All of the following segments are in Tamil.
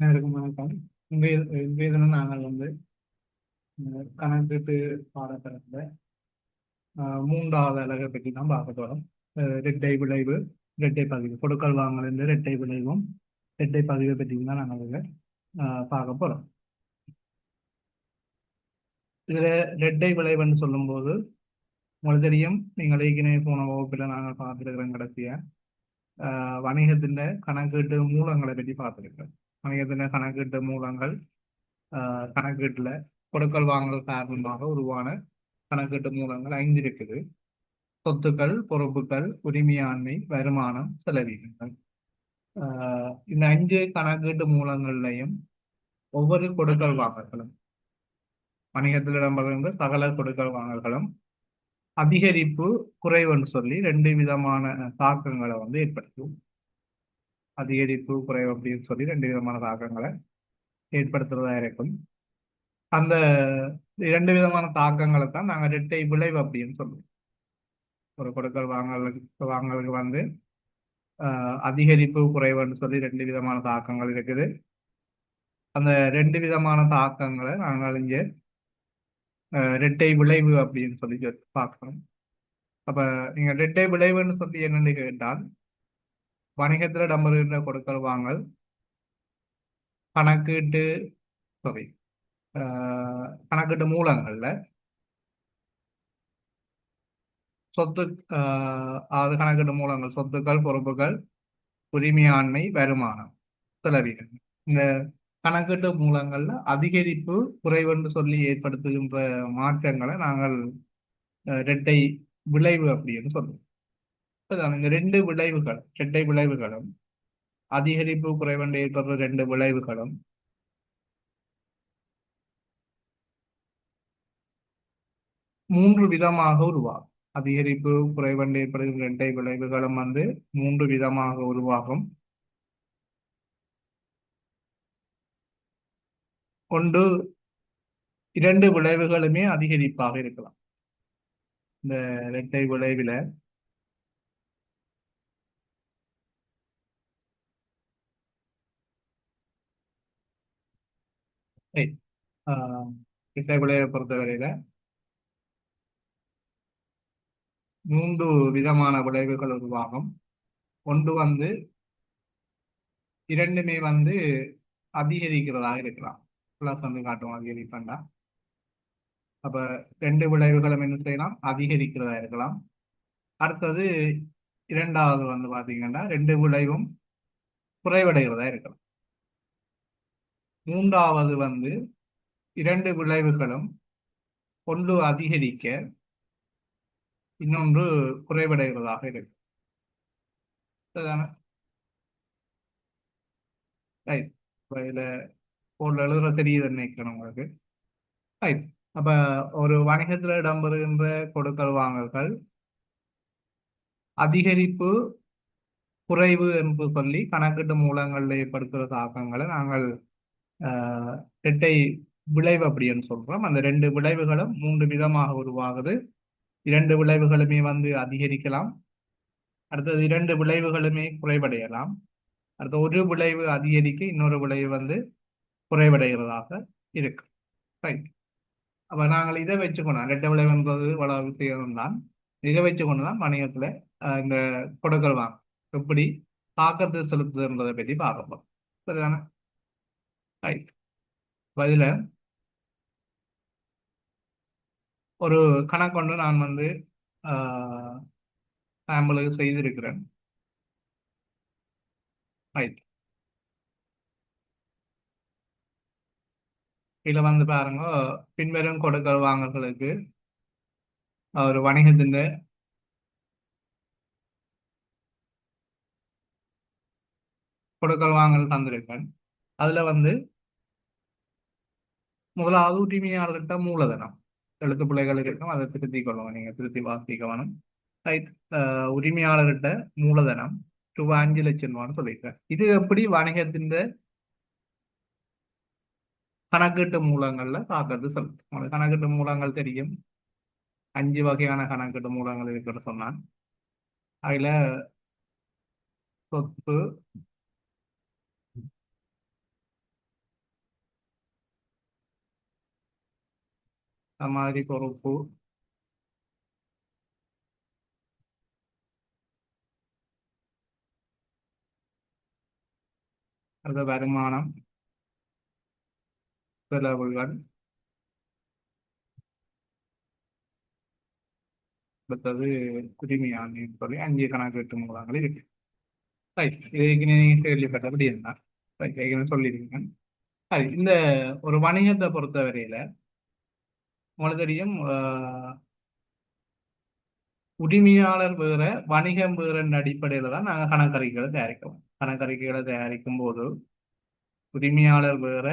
அனைவருக்கும் வணக்கம். இன்றைய தினம் நாங்கள் கணக்கீட்டு பாடத்திட்டத்தில் மூன்றாவது அலகை பற்றி தான் பார்க்க போகிறோம். இரட்டை விளைவு, இரட்டை பதிவு, கொடுக்கல் வாங்கல் என்ற இரட்டை விளைவும் இரட்டை பதிவை பற்றி தான் நாங்கள் பார்க்க போகிறோம். இதில் இரட்டை விளைவுன்னு சொல்லும்போது உங்களுக்கு தெரியும், நீங்கள் ஏற்கனவே போன வகுப்பில் நாங்கள் பார்த்துருக்கிறோம். கடைசியாக வணிகத்தின் கணக்கீட்டு மூலங்களை பற்றி பார்த்துருக்கிறோம். வணிகத்தின் கணக்கீட்டு மூலங்கள், கணக்கீட்டுல கொடுக்கல் வாங்கல் காரணமாக உருவான கணக்கீட்டு மூலங்கள் 5 இருக்குது. சொத்துக்கள், பொறுப்புகள், உரிமையாண்மை, வருமானம், செலவீனங்கள். இந்த 5 கணக்கீட்டு மூலங்கள்லையும் ஒவ்வொரு கொடுக்கல் வாங்கல்களும், வணிகத்தில் இடம்பெறுகின்ற சகல கொடுக்கல் வாங்கல்களும் அதிகரிப்பு குறைவுன்னு சொல்லி 2 விதமான தாக்கங்களை ஏற்படுத்தும். அதிகரிப்பு குறைவு அப்படின்னு சொல்லி 2 விதமான தாக்கங்களை ஏற்படுத்துறதா இருக்கும். அந்த 2 விதமான தாக்கங்களை தான் நாங்கள் இரட்டை விளைவு அப்படின்னு சொல்லுவோம். ஒரு கொடுக்கல் வாங்கலுக்கு அதிகரிப்பு குறைவுன்னு சொல்லி 2 விதமான தாக்கங்கள் இருக்குது. அந்த 2 விதமான தாக்கங்களை நாங்கள் இங்கே இரட்டை விளைவு அப்படின்னு சொல்லி பார்க்கணும். அப்ப நீங்க இரட்டை விளைவுன்னு சொல்லி என்னன்னு கேட்டால், வணிகத்தில் இடம்பெறுகின்ற கொடுக்கல் வாங்கல் கணக்கீட்டு சாரி கணக்கீட்டு மூலங்கள்ல சொத்து, அது கணக்கீட்டு மூலங்கள் சொத்துக்கள், பொறுப்புகள், உரிமையாண்மை, வருமானம், செலவீனம். இந்த கணக்கீட்டு மூலங்கள்ல அதிகரிப்பு குறைவென்று சொல்லி ஏற்படுத்துகின்ற மாற்றங்களை நாங்கள் இரட்டை விளைவு அப்படின்னு சொல்லுவோம். இந்த 2 விளைவுகள், இரட்டை விளைவுகளும், அதிகரிப்பு குறைவென்று ஏற்படுற 2 விளைவுகளும் 3 விதமாக உருவாகும். அதிகரிப்பு குறைவென்று ஏற்படுகின்ற இரட்டை விளைவுகளும் 3 விதமாக உருவாகும். ஒன்று, 2 விளைவுகளுமே அதிகரிப்பாக இருக்கலாம். இந்த இரட்டை விளைவில இரட்டை விளைவை பொறுத்தவரையில 3 விதமான விளைவுகள் உருவாகும். ஒன்று இரண்டுமே அதிகரிக்கிறதாக இருக்கலாம். பிளஸ் காட்டும் அதிகரிப்பண்டா. அப்ப 2 விளைவுகளும் என்ன செய்யலாம்? அதிகரிக்கிறதா இருக்கலாம். அடுத்தது இரண்டாவது பாத்தீங்கன்னா 2 விளைவும் குறைவடைகிறதா இருக்கலாம். மூன்றாவது 2 விளைவுகளும் ஒன்று அதிகரிக்க, இன்னொன்று குறைவடைகிறதாக இருக்கு. ரைட். இதுல போர்டில் எழுதுற தெரியுது நினைக்கிறேன் உங்களுக்கு. ரைட். அப்ப ஒரு வணிகத்தில் இடம்பெறுகின்ற கொடுக்கல் வாங்கல்கள் அதிகரிப்பு குறைவு என்று சொல்லி கணக்கீட்டு மூலங்களில் ஏற்படுத்துகிற தாக்கங்களை நாங்கள் இரட்டை விளைவு அப்படின்னு சொல்றோம். அந்த 2 விளைவுகளும் 3 விதமாக உருவாகுது. 2 விளைவுகளுமே அதிகரிக்கலாம். அடுத்தது 2 விளைவுகளுமே குறைவடையலாம். அடுத்த ஒரு விளைவு அதிகரிக்க, இன்னொரு விளைவு குறைவடைகிறதாக இருக்கு. ரைட். அப்ப நாங்கள் இதை வச்சுக்கணும். இரட்டை விளைவுன்றது இவ்வளவு விஷயம் தான். இதை வச்சுக்கொண்டுதான் வணிகத்துல இந்த கொடுக்கல் வாங்க எப்படி தாக்கத்தை செலுத்துதுன்றதை பற்றி பார்க்க போறோம். சரிதானே? ரைட். இதுல ஒரு கணக்கொண்டு நான் சாம்பிளுக்கு செய்திருக்கிறேன். ரைட். இதுல பாருங்க, பின்வரும் கொடுக்கல் வாங்கல்களுக்கு ஒரு வணிகத்தின் கொடுக்கல் வாங்கல் தந்திருக்கேன். அதுல முதலாவது உரிமையாளர்கிட்ட மூலதனம் எழுத்து பிள்ளைகள் இருக்கும், அதை திருத்திக் கொள்ளுங்க. நீங்க திருத்தி வாசிக்கணும். ரைட். உரிமையாளர்கிட்ட மூலதனம் ரூபாய் 5 லட்சம் ரூபான்னு சொல்லியிருக்கேன். இது எப்படி வணிகத்தின் கணக்கீட்டு மூலங்கள்ல தாக்கத்து செலுத்தும். உங்களுக்கு கணக்கீட்டு மூலங்கள் தெரியும். 5 வகையான கணக்கீட்டு மூலங்கள் இருக்கிறது சொன்னான். அதுல சொத்து, அது மாதிரி பொறுப்பு, அது வருமானம், செலவுகள், அடுத்தது உரிமையாண்மை சொல்லி 5 கணக்கு மூலங்கள் இருக்கு. ரைட், இதுக்கு நீங்க கேள்விப்பட்டபடி என்ன ரைட் ஏற்கனவே சொல்லியிருக்கீங்க. சரி, இந்த ஒரு வணிகத்தை பொறுத்தவரையில உங்களுக்கு தெரியும், உரிமையாளர் வேற வணிகம் வேறன்ற அடிப்படையில தான் நாங்கள் கணக்கறிக்கைகளை தயாரிக்கிறோம். கணக்கறிக்கைகளை தயாரிக்கும் போது உரிமையாளர் வேற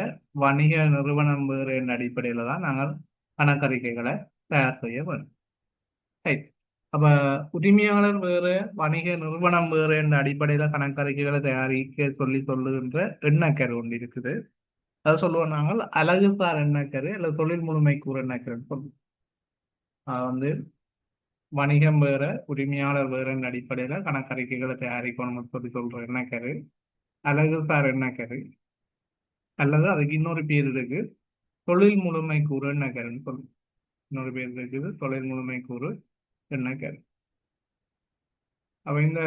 வணிக நிறுவனம் வேற என்ற அடிப்படையில தான் நாங்கள் கணக்கறிக்கைகளை தயார் செய்ய வேண்டும். ரைட், அப்ப உரிமையாளர் வேற வணிக நிறுவனம் வேற என்ற அடிப்படையில கணக்கறிக்கைகளை தயாரிக்க சொல்லுகின்ற எண்ணக்கரு ஒன்று இருக்குது. அதை சொல்லுவோம் நாங்கள் அழகுசார் எண்ணக்கரு அல்லது தொழில் முழுமைக்கூறு எண்ணக்கருன்னு சொல்லுவோம். அது வந்து வணிகம் வேற உரிமையாளர் வேற என்ற அடிப்படையில கணக்கறிக்கைகளை தயாரிக்கணும்னு சொல்ற எண்ணக்கரு அழகுசார் எண்ணக்கரு, அல்லது அதுக்கு இன்னொரு பேர் இருக்கு, தொழில் முழுமைக்கூறு எண்ணக்கருன்னு சொல்லுவோம். இன்னொரு பேர் இருக்குது, தொழில் முழுமைக்கூறு எண்ணக்கரு. அப்ப இந்த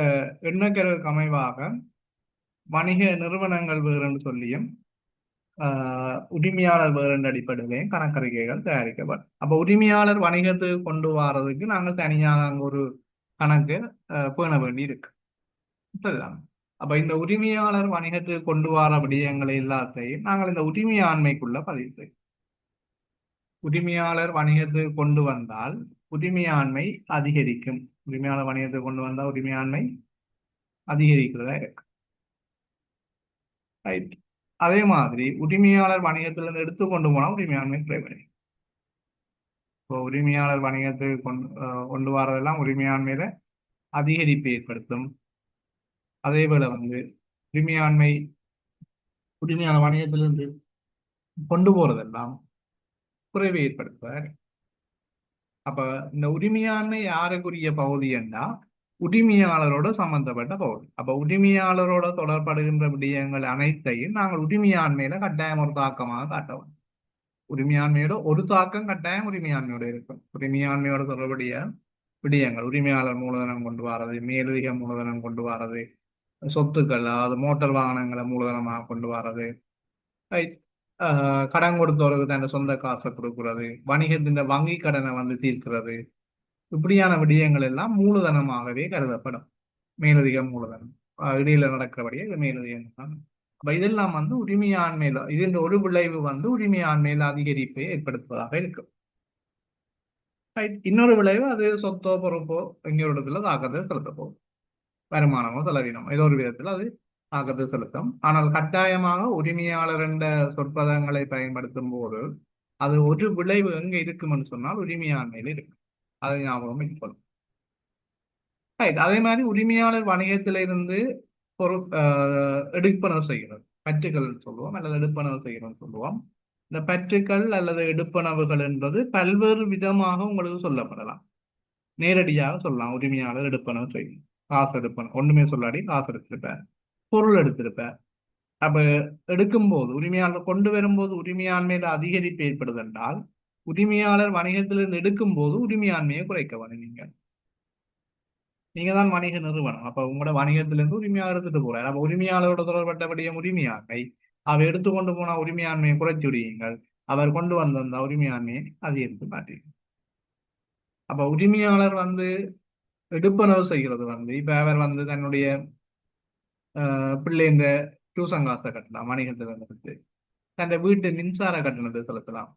எண்ணக்கருக்கு அமைவாக வணிக நிறுவனங்கள் வேறுன்னு சொல்லியும் உரிமையாளர் வேறு அடிப்படையிலையும் கணக்கறிக்கைகள் தயாரிக்கப்படும். அப்ப உரிமையாளர் வணிகத்துக்கு கொண்டு வர்றதுக்கு நாங்கள் தனியாக அங்க ஒரு கணக்கு பேண வேண்டி இருக்கு. சரிதான். அப்ப இந்த உரிமையாளர் வணிகத்துக்கு கொண்டு வர விடயங்களை எல்லாத்தையும் நாங்கள் இந்த உரிமையாண்மைக்குள்ள பதிவு செய்யும். உரிமையாளர் வணிகத்துக்கு கொண்டு வந்தால் உரிமையாண்மை அதிகரிக்கும். உரிமையாளர் வணிகத்துக்கு கொண்டு வந்தால் உரிமையாண்மை அதிகரிக்கிறதா இருக்கு. ரைட், அதே மாதிரி உரிமையாளர் வணிகத்திலிருந்து எடுத்துக்கொண்டு போனால் உரிமையாண்மை குறைவடையும். இப்போ உரிமையாளர் வணிகத்துக்கு கொண்டு வரதெல்லாம் உரிமையாண்மையில அதிகரிப்பு ஏற்படுத்தும். அதே போல உரிமையாளர் வணிகத்திலிருந்து கொண்டு போறதெல்லாம் குறைவை ஏற்படுத்துவார். அப்ப இந்த உரிமையாண்மை யாருக்குரிய பகுதி என்றா உரிமையாளரோட சம்பந்தப்பட்ட பகுதி. அப்ப உரிமையாளரோட தொடர்படுகின்ற விடயங்கள் அனைத்தையும் நாங்கள் உரிமையாண்மையில கட்டாயம் ஒரு தாக்கமாக காட்டவும். உரிமையாண்மையோட ஒரு தாக்கம் கட்டாயம் உரிமையாண்மையோட இருக்கும். உரிமையாண்மையோட தொடர்புடைய விடயங்கள், உரிமையாளர் மூலதனம் கொண்டு வரது, மேலதிக மூலதனம் கொண்டு வரது, சொத்துக்கள் அதாவது மோட்டார் வாகனங்களை மூலதனமாக கொண்டு வரது, கடன் கொடுத்தவருக்கு தன் சொந்த காசை கொடுக்கிறது, வணிகத்தின் வங்கி கடனை தீர்க்கிறது, இப்படியான விடயங்கள் எல்லாம் மூலதனமாகவே கருதப்படும். மேலதிக மூலதனம் இடையில நடக்கிறபடியே இது மேலதிகம். அப்ப இதெல்லாம் உரிமையாண்மையில இதன் ஒரு விளைவு உரிமையாண்மையில அதிகரிப்பை ஏற்படுத்துவதாக இருக்கும். இன்னொரு விளைவு அது சொத்தோ பொறுப்போ எங்க ஒரு இடத்துல தாக்கத்தை செலுத்த போகும். வருமானமோ செலவினமோ ஏதோ ஒரு விதத்தில் அது தாக்கத்தை செலுத்தும். ஆனால் கட்டாயமாக உரிமையாளர் என்ற சொற்பதங்களை பயன்படுத்தும் போது அது ஒரு விளைவு எங்க இருக்கும்னு சொன்னால் உரிமையாண்மையில இருக்கு. அதை ஞாபகம் இருக்கணும். அதே மாதிரி உரிமையாளர் வணிகத்திலிருந்து எடுப்பனவு செய்கிறது, பற்றுகள் சொல்லுவோம் அல்லது எடுப்பனவு செய்கிறோம் சொல்லுவோம். இந்த பற்றுக்கள் அல்லது எடுப்பனவுகள் என்பது பல்வேறு விதமாக உங்களுக்கு சொல்லப்படலாம். நேரடியாக சொல்லலாம், உரிமையாளர் எடுப்பனவு செய்யும், காசு எடுப்பனவு, ஒண்ணுமே சொல்லாடி காசு எடுத்திருப்பார், பொருள் எடுத்திருப்பார். அப்ப எடுக்கும்போது உரிமையாளர் கொண்டு வரும்போது உரிமையாண்மையில அதிகரிப்பு ஏற்படுது என்றால் உரிமையாளர் வணிகத்திலிருந்து எடுக்கும் போது உரிமையாண்மையை குறைக்க வேணும். நீங்க தான் வணிக நிறுவனம். அப்ப உங்களோட வணிகத்திலிருந்து உரிமையாளர் எடுத்துட்டு போறாரு. அப்ப உரிமையாளரோட தொடர்பட்டபடிய உரிமையாண்மை அவர் எடுத்துக்கொண்டு போன உரிமையாண்மையை குறைச்சு விடுவீங்கள், அவர் கொண்டு வந்த உரிமையாண்மையை அதிகரித்து மாட்டீங்க. அப்ப உரிமையாளர் எடுப்பனவு செய்கிறது இப்ப அவர் தன்னுடைய பிள்ளைன்ற டியூசன் காசை கட்டலாம், வணிகத்திலிருந்து தன் வீட்டு மின்சார கட்டணத்தை செலுத்தலாம்,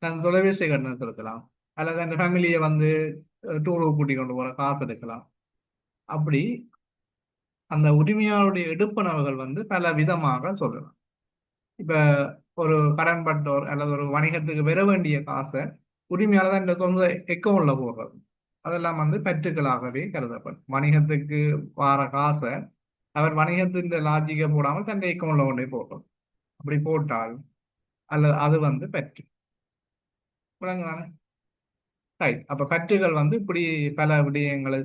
தன் தொலைபேசி கட்டணம் செலுத்தலாம், அல்லது அந்த ஃபேமிலியை டூருக்கு கூட்டிக் கொண்டு போற காசு எடுக்கலாம். அப்படி அந்த உரிமையாளருடைய எடுப்பனவுகள் பல விதமாக சொல்லலாம். இப்ப ஒரு கடன்பட்டோர் அல்லது ஒரு வணிகத்துக்கு பெற வேண்டிய காசை உரிமையாளர் இந்த சொந்த அக்கௌண்ட்ல போடுறது, அதெல்லாம் பற்றுக்களாகவே கருதப்படும். வணிகத்துக்கு வார காசை அவர் வணிகத்தின் லாஜிக்கை போடாமல் தன் அக்கௌண்ட்ல கொண்டே போடுறது. அப்படி போட்டால் அல்லது அது பற்று விளங்குதானே? அப்ப பற்றுகள் இப்படி பல விடயங்களை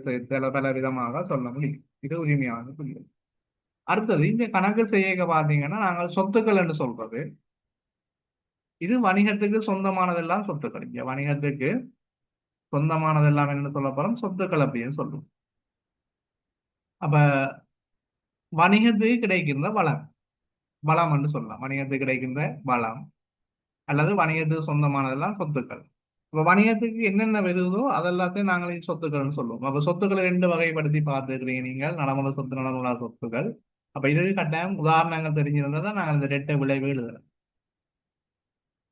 பல விதமாக சொல்ல முடியும். இது உரிமையான புரிதல். அடுத்தது இந்த கணக்கு செய்ய பாத்தீங்கன்னா நாங்கள் சொத்துக்கள் என்று சொல்றது இது வணிகத்துக்கு சொந்தமானதெல்லாம் சொத்துக்கள். இங்க வணிகத்துக்கு சொந்தமானதெல்லாம் என்ன சொல்ல போறோம், சொத்துக்கள் அப்படின்னு சொல்லுவோம். அப்ப வணிகத்துக்கு கிடைக்கின்ற வளம், வளம் என்று சொல்லலாம். வணிகத்துக்கு கிடைக்கின்ற வளம் அல்லது வணிகத்துக்கு சொந்தமானதெல்லாம் சொத்துக்கள். இப்ப வணிகத்துக்கு என்னென்ன வருதோ அதெல்லாத்தையும் நாங்கள் சொத்துக்கள்னு சொல்லுவோம். அப்ப சொத்துக்களை ரெண்டு வகைப்படுத்தி பார்த்துக்கிறீங்க நீங்கள், நடைமுறை சொத்து, நடைமுறை சொத்துக்கள். அப்ப இதுக்கு கட்டாயம் உதாரணங்கள் தெரிஞ்சிருந்தா தான் நாங்கள் இந்த ரெட்டை விளைவு எழுதுறோம்.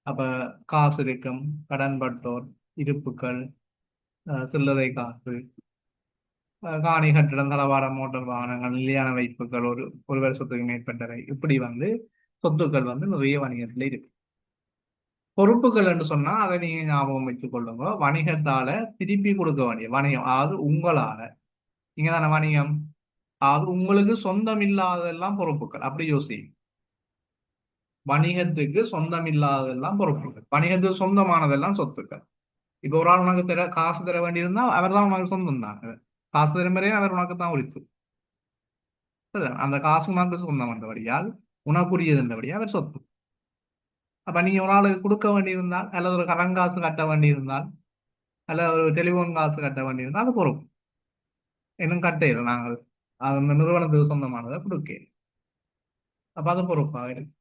அப்ப காசு இருக்கும், கடன்பட்டோர், இருப்புக்கள், சில்லறை காசு, காணி, கட்டிடம், தளவாடம், மோட்டார் வாகனங்கள், நிலையான வைப்புகள், ஒரு வருஷத்துக்கு மேற்பட்டவை, இப்படி சொத்துக்கள் நிறைய வணிகத்துல இருக்கு. பொறுப்புகள் என்று சொன்னா அதை நீங்க ஞாபகம் வச்சுக் கொள்ளுங்க. வணிகத்தால திருப்பி கொடுக்க வேண்டிய வணிகம், அதாவது உங்களால, இங்க தானே வணிகம், அதாவது உங்களுக்கு சொந்தம் இல்லாததெல்லாம் பொறுப்புகள், அப்படி யோசி. வணிகத்துக்கு சொந்தம் இல்லாததெல்லாம் பொறுப்புகள், வணிகத்துக்கு சொந்தமானதெல்லாம் சொத்துக்கள். இப்ப ஒரு ஆள் உனக்கு காசு தர வேண்டியிருந்தா அவர் தான் உனக்கு சொந்தம் தான். காசு தரும் வரையும் அவர் உனக்கு தான் உரித்து. அந்த காசு உனக்கு சொந்தம் என்றபடியால், உனக்குரியது என்றபடியால் அவர் சொத்து. அப்ப நீங்க ஒரு ஆளுக்கு கொடுக்க வேண்டியிருந்தால், அல்லது ஒரு கரங்காசு கட்ட வேண்டியிருந்தால், அல்ல ஒரு டெலிபோன் காசு கட்ட வேண்டியிருந்தால் அது பொறுப்பு. இன்னும் கட்டையில நாங்கள் அந்த நிறுவனத்துக்கு சொந்தமானதை கொடுக்க. அப்ப அது பொறுப்பாக இருக்கு.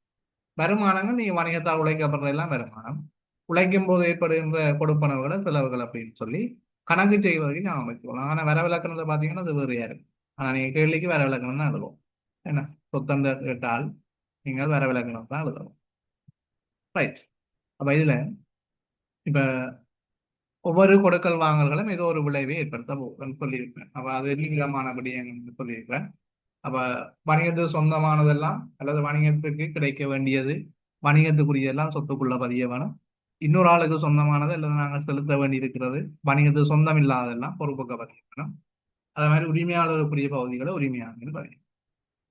வருமானங்கள் நீங்க வணிகத்தால் உழைக்கப்படுற எல்லாம் வருமானம். உழைக்கும் போது ஏற்படுகின்ற கொடுப்பனவுகளை, செலவுகள் அப்படின்னு சொல்லி கணக்கு செய்வதற்கு ஞாபகம் வச்சுக்கலாம். ஆனா வரவிலக்கணத்தை பார்த்தீங்கன்னா அது வேறையா இருக்கு. ஆனா நீங்க கேள்விக்கு வரவிலக்கணம் தான் எழுதுவோம். என்ன சொத்தந்த கேட்டால் நீங்கள் வரவிலக்கணம் தான் எழுதணும். ரைட். அப்ப இதுல இப்ப ஒவ்வொரு கொடுக்கல் வாங்கல்களும் ஏதோ ஒரு விளைவை ஏற்படுத்த போகுதுன்னு சொல்லியிருப்பேன். அப்ப அது நீளமான விடயங்கள்னு சொல்லியிருப்பேன். அப்ப வணிகத்துக்கு சொந்தமானதெல்லாம் அல்லது வணிகத்துக்கு கிடைக்க வேண்டியது, வணிகத்துக்குரியதெல்லாம் சொத்துக்குள்ள பதிய வேணும். இன்னொரு ஆளுக்கு சொந்தமானது அல்லது நாங்கள் செலுத்த வேண்டி இருக்கிறது, வணிகத்துக்கு சொந்தம் இல்லாததெல்லாம் பொறுப்புக்க பதிய வேணும். அதே மாதிரி உரிமையாளருக்குரிய பகுதிகளை உரிமையாளர்கள் பதியும்.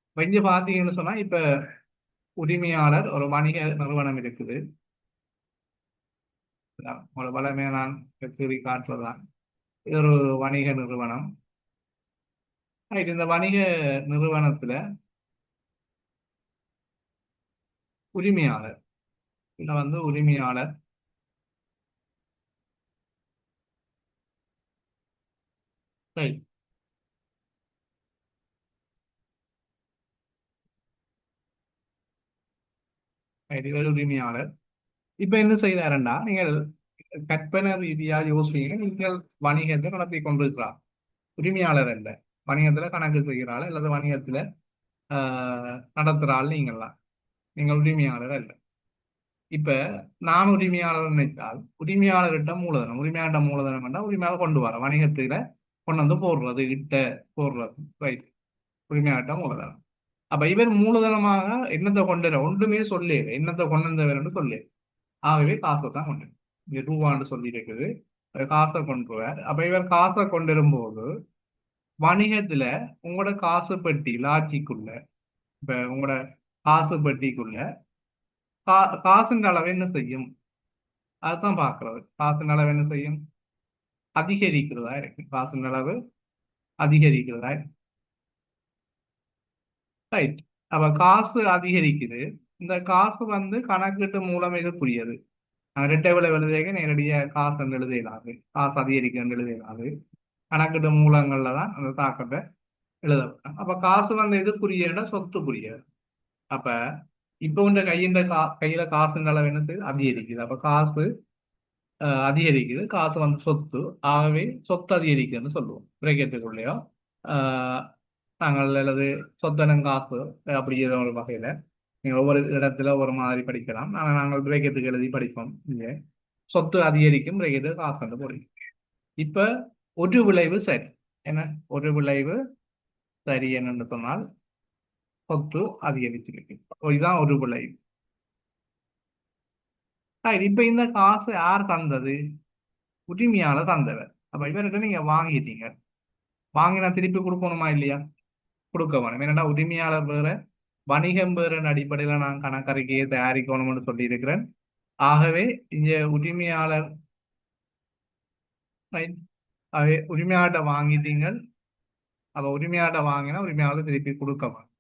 இப்ப இங்க பாத்தீங்கன்னு சொன்னா, இப்ப உரிமையாளர் ஒரு வணிக நிறுவனம் இருக்குது. உங்களோட வளமையை நான் கூறி காட்டுறதான். இது ஒரு வணிக நிறுவனம். இந்த வணிக நிறுவனத்துல உரிமையாளர், இதுல உரிமையாளர் ரைட், இவர் உரிமையாளர். இப்ப என்ன செய்தாருண்டா, நீங்கள் கற்பனை ரீதியா யோசிங்க. நீங்கள் வணிகத்தை நடத்தி கொண்டிருக்கிறார், உரிமையாளர் அல்ல, வணிகத்துல கணக்கு செய்கிறாள் அல்லது வணிகத்துல நடத்துறாள் நீங்கள்லாம், நீங்கள் உரிமையாளர் அல்ல. இப்ப நான் உரிமையாளர் நினைத்தால், உரிமையாளர்கிட்ட மூலதனம், உரிமையாளர்கிட்ட மூலதனம் என்றால் உரிமையாளர் கொண்டு வர வணிகத்துல கொண்டு போடுறது, இட்ட போடுறது, ரைட், உரிமையாளர்கிட்ட மூலதனம். அப்ப இவர் மூலதனமாக என்னத்தை கொண்டு வர ஒன்றுமே சொல்லு, என்னத்தை கொண்டு வந்தவர் சொல்லு, ஆகவே காசை தான் கொண்டு, இங்க ரூபான்னு சொல்லி இருக்குது, காசை கொண்டு வர. அப்ப இவர் காசை கொண்டு வரும்போது வணிகத்துல உங்களோட காசு பெட்டி லாட்சிக்குள்ள, இப்ப உங்களோட காசு பெட்டிக்குள்ள காசுன்ற அளவு என்ன செய்யும், அதுதான் பாக்குறது. காசுன்ற அளவு என்ன செய்யும், அதிகரிக்கிறதா இருக்கு. காசுன்ற அளவு அதிகரிக்கிறதா இருக்கு. ரைட். அப்ப காசு அதிகரிக்குது. இந்த காசு கணக்கீட்டு மூலம் இதுக்குரியது. இரட்டை விளைவு எழுதுக நேரடியாக காசு என்று எழுதிடாது, காசு அதிகரிக்க என்று எழுதிடாது. கணக்கீட்டு மூலங்கள்ல தான் அந்த தாக்கத்தை எழுதப்படும். அப்ப காசு இதுக்குரிய சொத்துக்குரிய. அப்ப இப்ப உண்ட கையில காசுன்ற அளவு என்ன செய்யுது, அதிகரிக்குது. அப்ப காசு அதிகரிக்குது, காசு சொத்து, ஆகவே சொத்து அதிகரிக்குதுன்னு சொல்லுவோம் பிரேக்கெட்டுக்குள்ளேயோ. நாங்கள் அல்லது சொத்தனம் காசு அப்படி ஏதோ ஒரு வகையில நீங்கள் ஒவ்வொரு இடத்துல ஒவ்வொரு மாதிரி படிக்கலாம். ஆனால் நாங்கள் பிரேக்கெட்டுக்கு எழுதி படிப்போம். இங்கே சொத்து அதிகரிக்கும், பிரேக்கெட்டு காசு போடுறோம். இப்ப ஒரு விளைவு சரி என்ன, ஒரு விளைவு சரி என்னன்னு சொன்னால் சொத்து அதிகரிச்சிருக்கு, இதுதான் ஒரு விளைவு. இப்ப இந்த காசு யார் தந்தது, உரிமையாளர் தந்தவர். அப்ப இவர்கிட்ட நீங்க வாங்கிட்டீங்க, வாங்கினா திருப்பி கொடுக்கணுமா இல்லையா, கொடுக்க வேணும். ஏன்னா உரிமையாளர் வேற, வணிகம் வேற அடிப்படையில நான் கணக்கறிக்கையை தயாரிக்கணும்னு சொல்லி இருக்கிறேன். ஆகவே இங்க உரிமையாளர் ஆகவே உரிமையாளர்கிட்ட வாங்கிட்டீங்க. அப்ப உரிமையாளர்கிட்ட வாங்கினா உரிமையாளர் திருப்பி கொடுக்க வேணும்.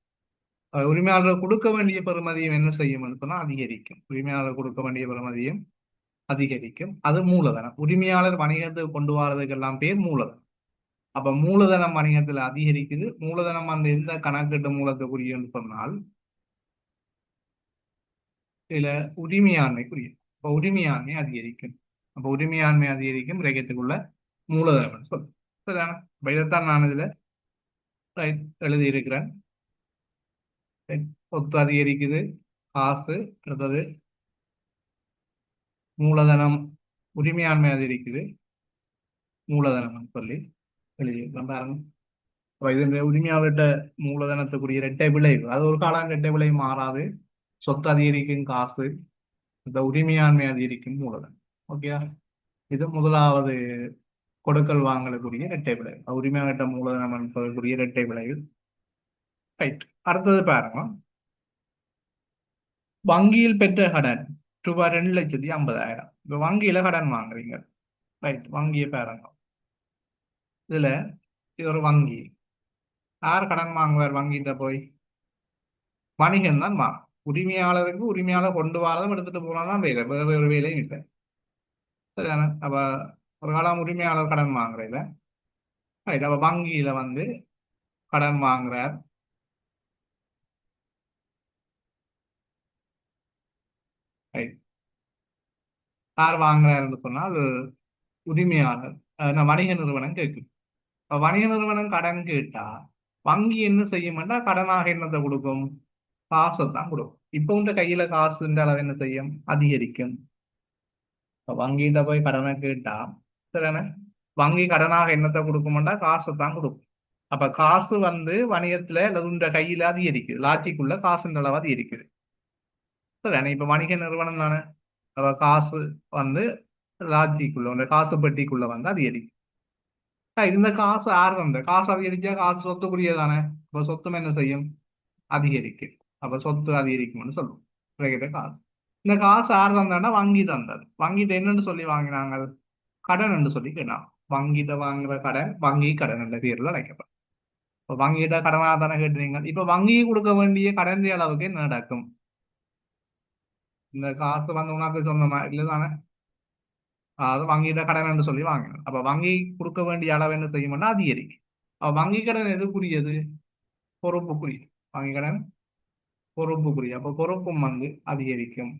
உரிமையாளர் கொடுக்க வேண்டிய பெறுமதியும் என்ன செய்யும் சொன்னா அதிகரிக்கும். உரிமையாளர் கொடுக்க வேண்டிய பெறுமதியும் அதிகரிக்கும். அது மூலதனம். உரிமையாளர் வணிகத்துக்கு கொண்டு வரதுக்கெல்லாம் பேர் மூலதனம். அப்ப மூலதனம் வணிகத்துல அதிகரிக்குது. மூலதனம் அந்த எந்த கணக்கீட்டு மூலத்துக்குரியன்னு சொன்னால் இதுல உரிமையாண்மைக்குரிய. அப்ப உரிமையாண்மை அதிகரிக்கும். அப்ப உரிமையாண்மை அதிகரிக்கும் விரயத்துக்குள்ள மூலதனம் சொல்லு. சரிதானே? அப்ப இதைத்தான் நான் இதுல எழுதியிருக்கிறேன். சொத்து அதிகரிக்குது, காசு, அடுத்தது மூலதனம், உரிமையாண்மை அதிகரிக்குது, மூலதனம் சொல்லி எழுதியிருக்கிறேன் பாருங்க. அப்ப இது உரிமையாளர்கிட்ட மூலதனத்துக்குரிய இரட்டை விளைவு. அது ஒரு காலம் இரட்டை விளைவு மாறாது. சொத்து அதிகரிக்கும் காசு, இந்த உரிமையாண்மை அதிகரிக்கும் மூலதனம். ஓகேயா? இது முதலாவது கொடுக்கல் வாங்கலுக்குரிய இரட்டை விளைவு. உரிமையாளர்கிட்ட மூலதனம் என்பதற்குரிய இரட்டை விளைவு. ரைட். அடுத்தது பாருங்க. வங்கியில் பெற்ற கடன் ரூபாய் 2,50,000. இப்ப வங்கியில கடன் வாங்குறீங்க. ரைட். வங்கியை பாருங்க. இதுல இது ஒரு வங்கி. யார் கடன் வாங்குவார் வங்கிட்ட போய்? வணிகம் தான் வாங்க. உரிமையாளருக்கு உரிமையாளர் கொண்டு வரதும் எடுத்துட்டு போனாதான் வேலை, வேற ஒரு வேலையும் இல்லை. சரிதானே? அப்ப ஒரு காலம் உரிமையாளர் கடன் வாங்குறதுல ரைட். அப்ப வங்கியில கடன் வாங்குறார். ரைட். யார் வாங்குறாருன்னு சொன்னால் உரிமையாளர். வணிக நிறுவனம் கேட்கும். இப்ப வணிக நிறுவனம் கடன் கேட்டா வங்கி என்ன செய்யும்னா கடனாக என்னத்தை கொடுக்கும்? காசை தான் கொடுக்கும். இப்ப உங்க கையில காசுன்ற அளவு என்ன செய்யும்? அதிகரிக்கும். இப்ப வங்கிட்ட போய் கடனை கேட்டா சரிதானே? வங்கி கடனாக என்னத்தை கொடுக்கும்னா காசை தான் கொடுக்கும். அப்ப காசு வணிகத்துல அல்லது உங்க கையில அதிகரிக்குது. லாட்சிக்குள்ள காசுன்ற அளவு அதிகரிக்குது. சரிதானே? இப்ப வணிக நிறுவனம் தானே. அப்ப காசு வந்து லாட்சிக்குள்ள அந்த காசு பெட்டிக்குள்ள அதிகரிக்கும். இந்த காசு யார் காசு அதிகரிச்சா காசு சொத்துக்குரியதானே. அப்ப சொத்தும் என்ன செய்யும்? அதிகரிக்கும். அப்ப சொத்து அதிகரிக்கும்னு சொல்லுவோம். கிடைக்கிற காசு. இந்த காசு யார் தந்தான்னா வங்கி தந்தது. வங்கிட்ட என்னன்னு சொல்லி வாங்கினாங்க? கடன் என்று சொல்லி கேட்டான். வங்கிட்ட வாங்குற கடன் வங்கி கடன் என்ற பேர்ல அழைக்கப்படும். இப்ப வங்கிட்ட கடனா தானே கேட்டுறீங்க. இப்ப வங்கி கொடுக்க வேண்டிய கடன் அளவுக்கு என்ன நடக்கும்? இந்த காசு உனக்கு சொந்தமா இல்லதானே. அது வங்கிட்ட கடன் என்று சொல்லி வாங்கினோம். அப்ப வங்கி கொடுக்க வேண்டிய அளவு என்ன செய்யும்னா அதிகரிக்கும். அப்ப வங்கி கடன் எதுக்குரியது? பொறுப்புக்குரிய. வங்கி கடன் பொறுப்புக்குரிய. அப்ப பொறுப்பும் அதிகரிக்கும்.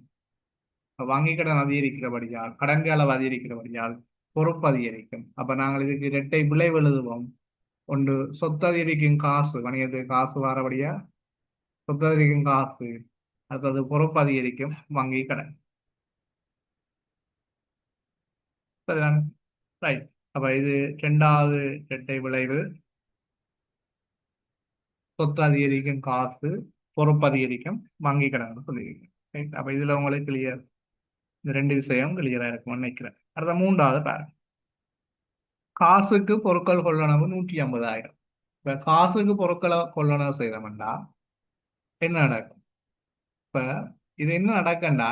வங்கி கடன் அதிகரிக்கிறபடியால் கடன் அளவு அதிகரிக்கிறபடியால் பொறுப்பு அதிகரிக்கும். அப்ப நாங்கள் இதுக்கு இரட்டை விளைவு எழுதுவோம். ஒன்று சொத்து அதிகரிக்கும் காசு, வணிகத்துக்கு காசு வாரபடியா சொத்து அதிகரிக்கும் காசு, அடுத்தது பொறுப்பு அதிகரிக்கும் வங்கி கடன். சரிதான்? ரைட். அப்ப இது இரண்டாவது இரட்டை விளைவு. சொத்து அதிகரிக்கும் காசு, பொறுப்பு அதிகரிக்கும் வங்கி கடன் சொல்லியிருக்கேன். ரைட். அப்ப இதுல உங்களுக்கு கிளியர். இந்த ரெண்டு விஷயம் கிளியரா இருக்கும்னு நினைக்கிறேன். அடுத்த மூன்றாவது பாருங்க. காசுக்கு பொருட்கள் கொள்ளளவு 150,000. இப்ப காசுக்கு பொருட்களை கொள்ளளவு செய்தோம்டா என்ன நடக்கும்? இப்ப இது என்ன நடக்கண்டா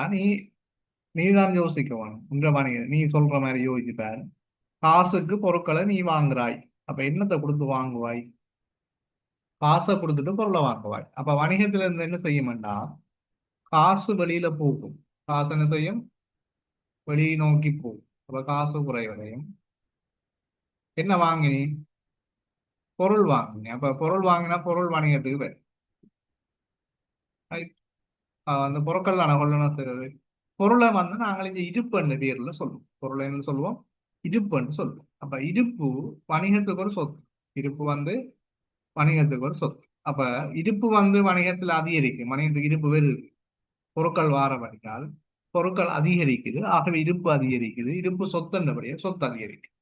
நீதான் யோசிக்கணும். உங்க வணிக நீ சொல்ற மாதிரி யோசிப்பாரு. காசுக்கு பொருட்களை நீ வாங்குறாய். அப்ப என்னத்தை கொடுத்து வாங்குவாய்? காசை கொடுத்துட்டு பொருளை வாங்குவாய். அப்ப வணிகத்துல இருந்து என்ன செய்யும்டா காசு வெளியில போகும். காசு என்ன செய்யும்? வெளியே நோக்கி போகும். அப்ப காசு குறைவடையும். என்ன வாங்கினி? பொருள் வாங்கினி. அப்ப பொருள் வாங்கினா பொருள் வணிகத்துக்கு வரும். அந்த பொருட்கள் தானே கொள்ளணும் செய்யறது. பொருளை நாங்கள் இந்த இருப்புன்ற பேர்ல சொல்லுவோம். பொருளை என்ன சொல்லுவோம்? இருப்புன்னு சொல்லுவோம். அப்ப இருப்பு வணிகத்துக்கு ஒரு சொத்து. இருப்பு வணிகத்துக்கு ஒரு சொத்து. அப்ப இருப்பு வணிகத்துல அதிகரிக்கும். வணிகத்துக்கு இருப்பு வருது. பொருட்கள் வாரபடியால் பொருட்கள் அதிகரிக்குது. ஆகவே இருப்பு அதிகரிக்குது. இருப்பு சொத்துன்றபடியே சொத்து அதிகரிக்கும்.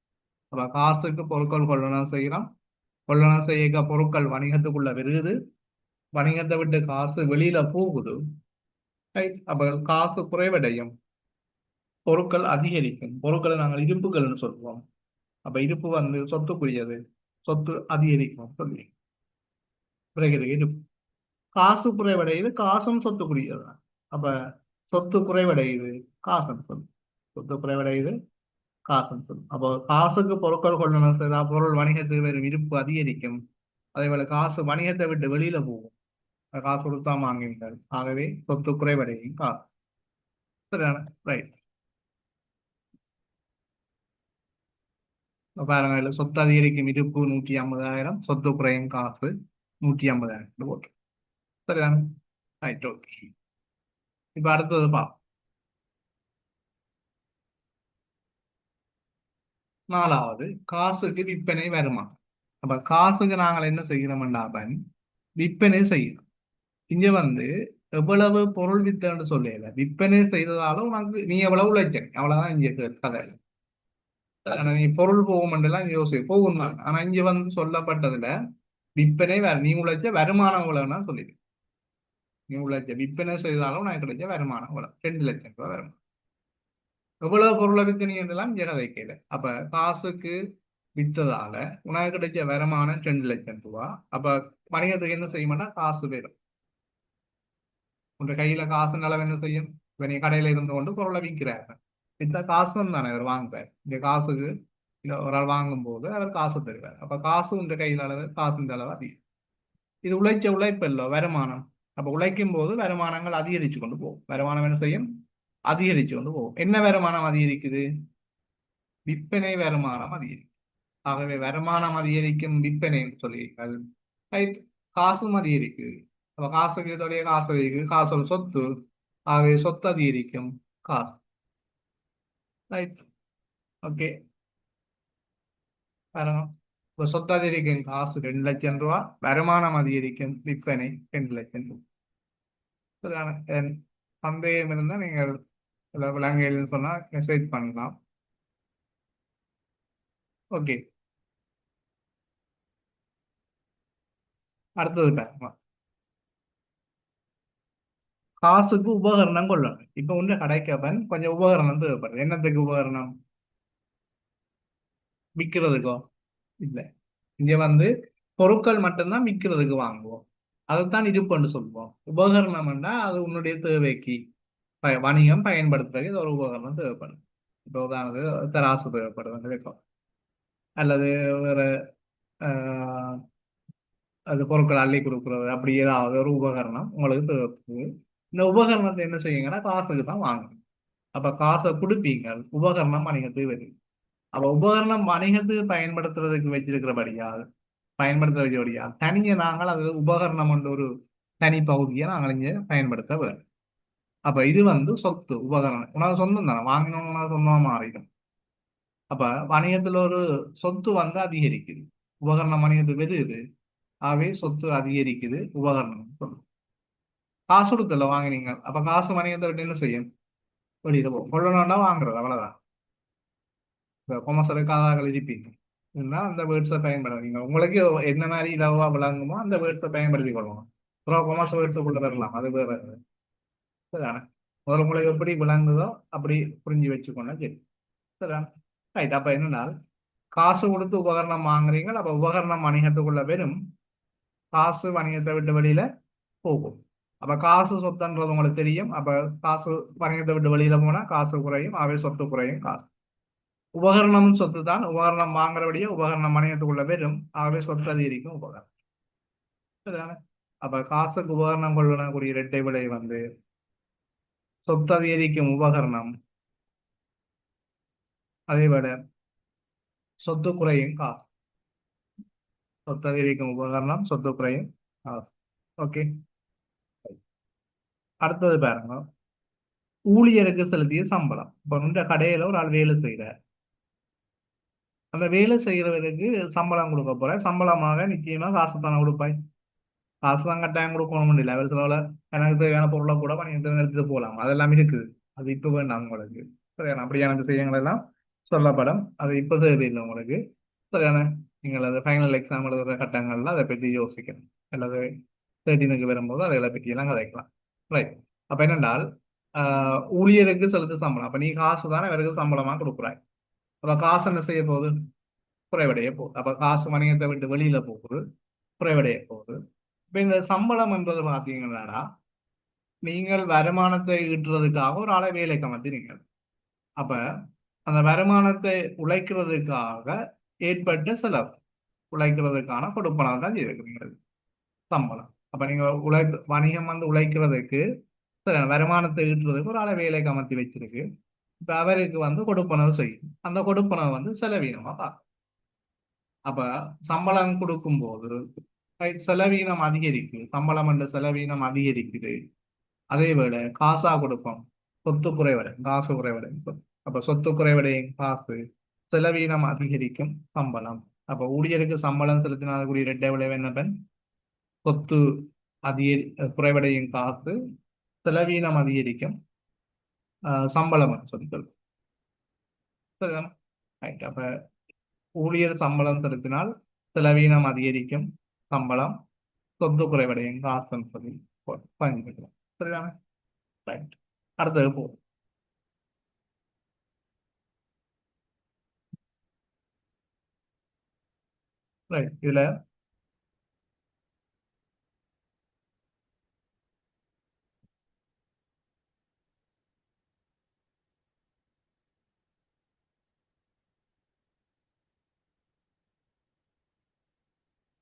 அப்ப காசுக்கு பொருட்கள் கொள்ளணும் செய்யறோம். கொள்ளணும் செய்ய பொருட்கள் வணிகத்துக்குள்ள வருகுது. வணிகத்தை விட்டு காசு வெளியில போகுது. அப்ப காசு குறைவடையும். பொருட்கள் அதிகரிக்கும். பொருட்களை நாங்கள் இருப்புகள்னு சொல்லுவோம். அப்ப இருப்பு சொத்துக்குரியது. சொத்து அதிகரிக்கும் சொல்லி பிறகு இருப்பு. காசு குறைவடையுது. காசும் சொத்துக்குரியது. அப்ப சொத்து குறைவடையுது. காசுன்னு சொல்லு. சொத்து குறைவடையுது. காசுன்னு சொல்லு. அப்போ காசுக்கு பொருட்கள் கொள்ளணும் செய்தா பொருள் வணிகத்துக்கு வெறும் இருப்பு அதிகரிக்கும். அதே போல காசு வணிகத்தை விட்டு வெளியில போகும். காசு கொடுத்தா வாங்குவீர்கள், ஆகவே சொத்து குறைவடையும் காசு. சரியான ரைட். பாருங்க, இதுல சொத்து அதிகரிக்கும் இருப்பு 150,000, சொத்து குறையும் காசு 150,000 போட்டு. சரியான ரைட். ஓகே, இப்ப அடுத்தது பா. நாலாவது, காசுக்கு விற்பனை வருமானம். அப்ப காசுக்கு நாங்கள் என்ன செய்யணும்டாபன், விற்பனை செய்யணும். இங்க எவ்வளவு பொருள் வித்தன்னு சொல்லல, விற்பனை செய்ததாலும் உனக்கு நீ எவ்வளவு உழைச்ச அவ்வளவுதான் இங்க கதை. ஆனா நீ பொருள் போகும்லாம் யோசி போகும் தான். ஆனா இங்க சொல்லப்பட்டதுல விற்பனை நீ உழைச்ச வருமானம் எவ்வளவுன்னா சொல்லிடு. நீ உழைச்ச விற்பனை செய்தாலும் உனக்கு கிடைச்ச வருமானம் எவ்வளவு, 2,00,000 ரூபாய் வருமானம். எவ்வளவு பொருளை வித்தனீங்கலாம் இங்க கதை கேளு. அப்ப காசுக்கு வித்ததால உனக்கு கிடைச்ச வருமானம் 2,00,000 ரூபாய். அப்ப வணிகத்துக்கு என்ன செய்ய மாட்டா, காசு வேணும். உங்க கையில காசு நிலவு என்ன செய்யும்? இப்ப நீ கடையில இருந்து கொண்டு பொருளை விற்கிறாரு, வித்தா காசு தானே அவர் வாங்குறாரு. இந்த காசுக்கு ஒரு ஆள் வாங்கும் போது அவர் காசு தருவார். அப்ப காசு உங்க கையில் அளவு, காசு அளவு அதிகம். இது உழைச்ச உழைப்பு இல்லை, வருமானம். அப்ப உழைக்கும் போது வருமானங்கள் அதிகரிச்சு கொண்டு போகும். வருமானம் என்ன செய்யும்? அதிகரிச்சு கொண்டு போகும். என்ன வருமானம் அதிகரிக்குது? விற்பனை வருமானம் அதிகரிக்கும். ஆகவே வருமானம் அதிகரிக்கும் விற்பனை சொல்லியிருக்காரு. ரைட். காசும் அதிகரிக்குது. அப்ப காசுக்கு தொழில் காசு அதிகரிக்குது, காசு ஒரு சொத்து. ஆகவே சொத்து அதிகரிக்கும் காசு. ரைட். ஓகே, பாருங்க. இப்ப சொத்து அதிகரிக்கும் காசு 2,00,000 ரூபாய், வருமானம் அதிகரிக்கும் விற்பனை 2,00,000 ரூபாய். சரியான சந்தேகம் இருந்தால் நீங்கள் விலங்கையில் சொன்னா மெசேஜ் பண்ணலாம். ஓகே, அடுத்தது பாருங்க. காசுக்கு உபகரணம் கொள்ளணும். இப்ப உள்ள கடைக்கப்பன் கொஞ்சம் உபகரணம் தேவைப்படுது. என்னத்துக்கு உபகரணம்? விற்கிறதுக்கோ இல்லை. இங்க பொருட்கள் மட்டும்தான் விற்கிறதுக்கு வாங்குவோம். அதைத்தான் இருப்புன்னு சொல்லுவோம். உபகரணம்னா அது உன்னுடைய தேவைக்கு வணிகம் பயன்படுத்துறதுக்கு இது ஒரு உபகரணம் தேவைப்படும். இப்போ உதாரணத்துக்கு தராசு தேவைப்படுது வைப்போம், அல்லது வேற அது பொருட்கள் அள்ளி கொடுக்குறது, அப்படி ஏதாவது ஒரு உபகரணம் உங்களுக்கு தேவைப்படுது. இந்த உபகரணத்தை என்ன செய்யுங்கன்னா காசுக்கு தான் வாங்கணும். அப்ப காசை கொடுப்பீங்க, உபகரணம் வணிகத்துக்கு வருது. அப்ப உபகரணம் வணிகத்துக்கு பயன்படுத்துறதுக்கு வச்சிருக்கிறபடியால் பயன்படுத்துறபடியால் தனியே நாங்கள் அது உபகரணம் என்ற ஒரு தனி பகுதியை நாங்கள் இங்கே பயன்படுத்த வேண்டும். அப்ப இது சொத்து உபகரணம் உனக்கு சொந்தம் தானே, வாங்கினோம் உனக்கு சொந்தமா மாறிடும். அப்ப வணிகத்துல ஒரு சொத்து அதிகரிக்குது, உபகரணம் வணிகத்துக்கு வருது. ஆகவே சொத்து அதிகரிக்குது, உபகரணம் சொல்லும். காசு கொடுத்தல வாங்கினீங்க, அப்ப காசு வணிகத்தை விட்டு என்ன செய்யும்? வெளியில போகும். கொள்ளணும்னா வாங்குறது, அவ்வளவுதான். இந்த கொமர்சலுக்கு காதாக்கள் இருப்பீங்க இருந்தால் அந்த வேர்ட்ஸை பயன்படுத்துவீங்க. உங்களுக்கு என்ன மாதிரி இலவா விளங்குமோ அந்த வேர்ட்ஸை பயன்படுத்தி கொள்ளணும். அப்புறம் கொமர்ஸ் வேர்ட்ஸுக்குள்ள வரலாம், அது வேற. சரிதானே? முதல்ல உங்களுக்கு எப்படி விளங்குதோ அப்படி புரிஞ்சு வச்சுக்கோங்க. சரி, சரிதானே? ரைட். அப்ப என்னன்னா, காசு கொடுத்து உபகரணம் வாங்குறீங்க. அப்ப உபகரணம் வணிகத்துக்குள்ள வெறும் காசு வணிகத்தை விட்டு வெளியில போகும். அப்ப காசு சொத்துன்றது உங்களுக்கு தெரியும். அப்ப காசு வணிகத்தை விட்டு வெளியில போனா காசு குறையும், அவை சொத்து குறையும். காசு உபகரணம் சொத்து தான். உபகரணம் வாங்குறபடியே உபகரணம் வணிகத்துக்குள்ள வெறும், ஆகவே சொத்து அதிகரிக்கும் உபகரணம். சரிதானே? அப்ப காசுக்கு உபகரணம் கொள்ளக்கூடிய இரட்டை விலை சொத்து அதிகரிக்கும் உபகரணம், அதே விட சொத்து குறையும் காசு. சொத்து அதிகரிக்கும் உபகரணம், சொத்து குறையும் காசு. ஓகே, அடுத்தது பாருங்க. ஊழியருக்கு செலுத்திய சம்பளம். இப்ப இந்த கடையில ஒரு ஆள் வேலை செய்யற, அந்த வேலை செய்யறவருக்கு சம்பளம் கொடுக்க போற. சம்பளமாக நிச்சயமா காசு தானே கொடுப்பாய். காசு தான் கட்டாயம் கொடுக்கணும் இல்லை. அவர் சில எனக்கு தேவையான பொருளை கூட பண்ணி எடுத்துட்டு போகலாம், அதெல்லாம் இருக்குது. அது இப்ப வேண்டாம் உங்களுக்கு. சரியான அப்படியான விஷயங்கள் எல்லாம் சொல்லப்படும். அது இப்ப தேவையில்லை உங்களுக்கு. சரியான நீங்கள் அது ஃபைனல் எக்ஸாம் எழுதுற கட்டங்கள்ல அதை பற்றி யோசிக்கணும், அல்லது 13க்கு வரும்போது அதை பற்றி எல்லாம் கதைக்கலாம். ரைட். அப்ப என்னென்றால் ஊழியருக்கு செலுத்த சம்பளம். அப்ப நீ காசு தானே அவருக்கு சம்பளமா கொடுக்குறாய். அப்ப காசு என்ன செய்ய போகுது? குறைவடைய போகுது. அப்ப காசு வணிகத்தை விட்டு வெளியில போகுது, குறைவடைய போகுது. இப்ப இந்த சம்பளம் என்றது பாத்தீங்கன்னா, நீங்கள் வருமானத்தை ஈட்டுறதுக்காக ஒரு ஆளை வேலைக்கு அமர்த்தினீங்க. அப்ப அந்த வருமானத்தை உழைக்கிறதுக்காக ஏற்பட்ட செலவு, உழைக்கிறதுக்கான கொடுப்பனம் தான் செய்திருக்கிறீங்க, சம்பளம். அப்ப நீங்க வணிகம் வந்து உழைக்கிறதுக்கு வருமானத்தை ஈட்டுறதுக்கு ஒரு ஆளை வேலைக்கு அமர்த்தி வச்சிருக்கு. இப்ப அவருக்கு வந்து கொடுப்பனவு செய்யும். அந்த கொடுப்பனவு வந்து செலவீனமா பார்க்கும். அப்ப சம்பளம் கொடுக்கும்போது செலவீனம் அதிகரிக்குது. சம்பளம் என்ற செலவீனம் அதிகரிக்குது. அதே வேளை காசா கொடுப்போம், சொத்து குறைவடையும், காசு குறைவடையும். அப்ப சொத்து குறைவடையும் காசு, செலவீனம் அதிகரிக்கும் சம்பளம். அப்ப ஊழியருக்கு சம்பளம் செலுத்தினால் கூடிய இரட்டை விளைவு என்னப்பன்? சொத்து குறைவடையும் காசு, செலவீனம் அதிகரிக்கும் சம்பளம் சொல்லித்தல். சரிதானே? ரைட். அப்ப ஊழியர் சம்பளம் செலுத்தினால் செலவீனம் அதிகரிக்கும் சம்பளம், சொத்து குறைவடையும் காசுன்னு சொல்லி பயன்படுத்தலாம். சரிதானே? ரைட். அடுத்தது போ. ரைட். இதுல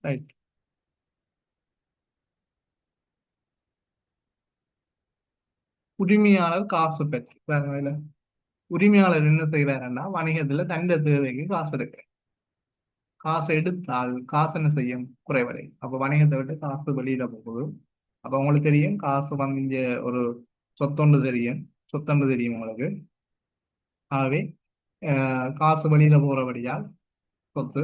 ரைட், உரிமையாளர் காசு பெற்று வேற உரிமையாளர் என்ன செய்யறாருன்னா வணிகத்துல தண்ட தேவைக்கு காசு இருக்கு. காசு எடுத்தால் காசு என்ன செய்யும்? குறைவடை. அப்ப வணிகத்தை விட்டு காசு வெளியில போகுது. அப்ப உங்களுக்கு தெரியும் காசு வந்து இங்க ஒரு சொத்தொண்டு தெரியும். சொத்தொண்டு தெரியும் உங்களுக்கு. ஆகவே காசு வெளியில போறபடியால் சொத்து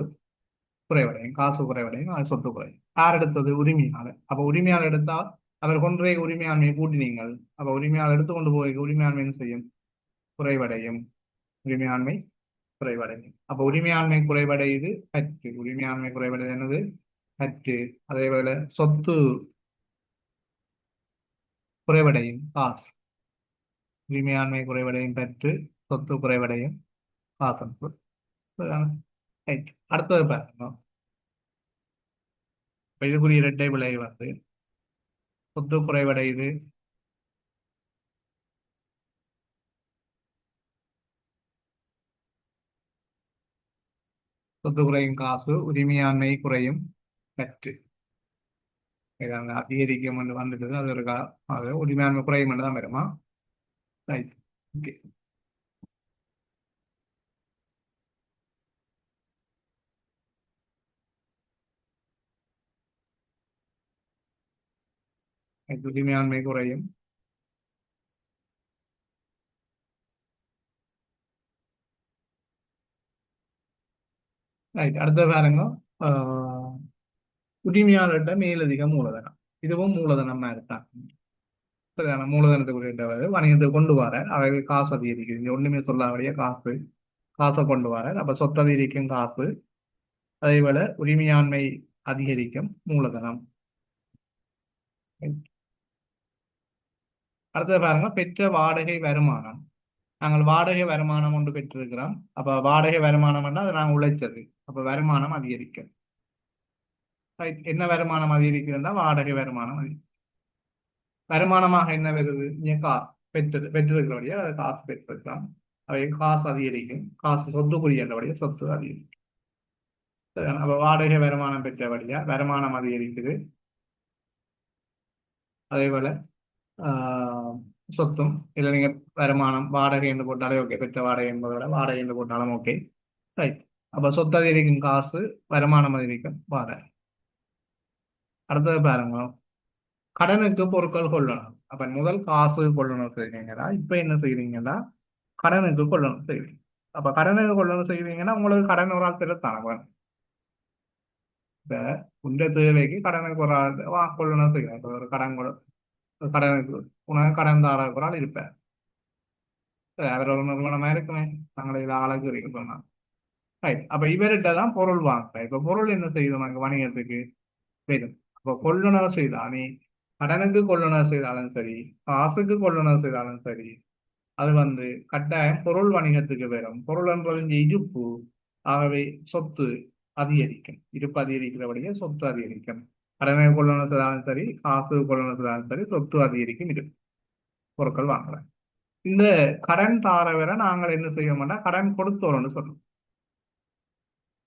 குறைவடையும், காசு குறைவடையும், அது சொத்து குறையும். யார் எடுத்தது? உரிமையாளர். அப்ப உரிமையாளர் எடுத்தால் அவர் கொன்றைய உரிமையாண்மையை கூட்டினீங்கள். அப்ப உரிமையாளர் எடுத்துக்கொண்டு போய் உரிமையாண்மை என்ன செய்யும்? குறைவடையும். உரிமையாண்மை குறைவடையும். அப்ப உரிமையாண்மை குறைவடையுது பற்று. உரிமையாண்மை குறைவடைது என்னது? பற்று. அதே போல சொத்து குறைவடையும் காசு. உரிமையாண்மை குறைவடையும் பற்று, சொத்து குறைவடையும் காசு. ரைட். அடுத்தது பாருங்க. இப்ப இதுக்குரிய இரட்டை விலை வந்து சொத்து குறைவடையுது, சொத்து குறையும் காசு, உரிமையாண்மை குறையும் பற்று. இதாங்க அதிகரிக்கும் என்று வந்துட்டு அது ஒரு அது உரிமையாண்மை குறையும் என்று தான் வருமா? ரைட். ஓகே. உரிமையாண்மை குறையும். ரைட். அடுத்த பாருங்க. ஆஹ் உரிமையாளர்கிட்ட மேலதிக மூலதனம். இதுவும் மூலதனம் மாதிரி தான். சரியான மூலதனத்துக்குரிய வணிகத்தை கொண்டு வர அவை காசு அதிகரிக்குது. இங்க ஒண்ணுமே சொல்லாதபடியே காசு, காசை கொண்டு வர. அப்ப சொத்து அதிகரிக்கும் காசு, அதே போல உரிமையாண்மை அதிகரிக்கும் மூலதனம். அடுத்தது பாருங்க, பெற்ற வாடகை வருமானம். நாங்கள் வாடகை வருமானம் ஒன்று பெற்றிருக்கிறோம். அப்ப வாடகை வருமானம் அது நாங்கள் உழைச்சது. அப்ப வருமானம் அதிகரிக்கும். Right. என்ன வருமானம் அதிகரிக்கிறதா? வாடகை வருமானம் அதிகரிக்கும். வருமானமாக என்ன வருது? இங்க காசு பெற்றிருக்கிறபடியா காசு பெற்றிருக்கலாம். அவை காசு அதிகரிக்கும். காசு சொத்துக்குரியபடியா சொத்து அதிகரிக்கும். சரியா? அப்ப வாடகை வருமானம் பெற்றபடியா வருமானம் அதிகரிக்குது. அதே போல ஆஹ் சொத்தும் இல்லை. நீங்க வருமானம் வாடகை என்று போட்டாலே ஓகே. பெற்ற வாடகை என்பதை விட வாடகை என்று போட்டாலும் ஓகே. ரைட். அப்ப சொத்து அதிகரிக்கும் காசு, வருமானம் அதிகரிக்கும் வாடகை. அடுத்தது பாருங்க, கடனுக்கு பொருட்கள் கொள்ளணும். அப்ப முதல் காசு கொள்ளணும் செய்வீங்களா? இப்ப என்ன செய்வீங்கன்னா கடனுக்கு கொள்ளணும் செய்வீங்க. அப்ப கடனுக்கு கொள்ளணும் செய்வீங்கன்னா உங்களுக்கு கடன் ஒரு ஆள் திருத்தான. இப்ப உண்ட தேவைக்கு கடனுக்கு ஒரு ஆள் கொள்ளணும் செய்யணும். இப்ப ஒரு கடனுக்கு உனக்கு கடன் தார ஒரு ஆள் இருப்பேன். அவர் ஒரு நிறுவனமா இருக்குமே, நாங்களே இதை ஆளுக்கு இருக்கு சொன்னா. ரைட். அப்ப இவர்கிட்ட தான் பொருள் வாங்க. இப்ப பொருள் என்ன செய்யுது? நமக்கு வணிகத்துக்கு வரும். அப்ப கொள்ளுணர்வு செய்தா நீ கடனுக்கு கொள்ளுணர்வு செய்தாலும் சரி, காசுக்கு கொள்ளுணர்வு செய்தாலும் சரி, அது வந்து கட்டாயம் பொருள் வணிகத்துக்கு வரும். பொருள் என்றது இங்க இருப்பு. ஆகவே சொத்து அதிகரிக்கும். இருப்பு அதிகரிக்கிறபடியே சொத்து அதிகரிக்கும். கடனை கொள்ளுணர்வு செய்தாலும் சரி, காசு கொள்ளுணர்வு செய்தாலும் சரி, சொத்து அதிகரிக்கும். இருக்கு பொருட்கள் வாங்குறேன். இந்த கடன் தாரவரை நாங்கள் என்ன செய்ய மாட்டோம்? கடன் கொடுத்தோம்னு சொல்லுவோம்.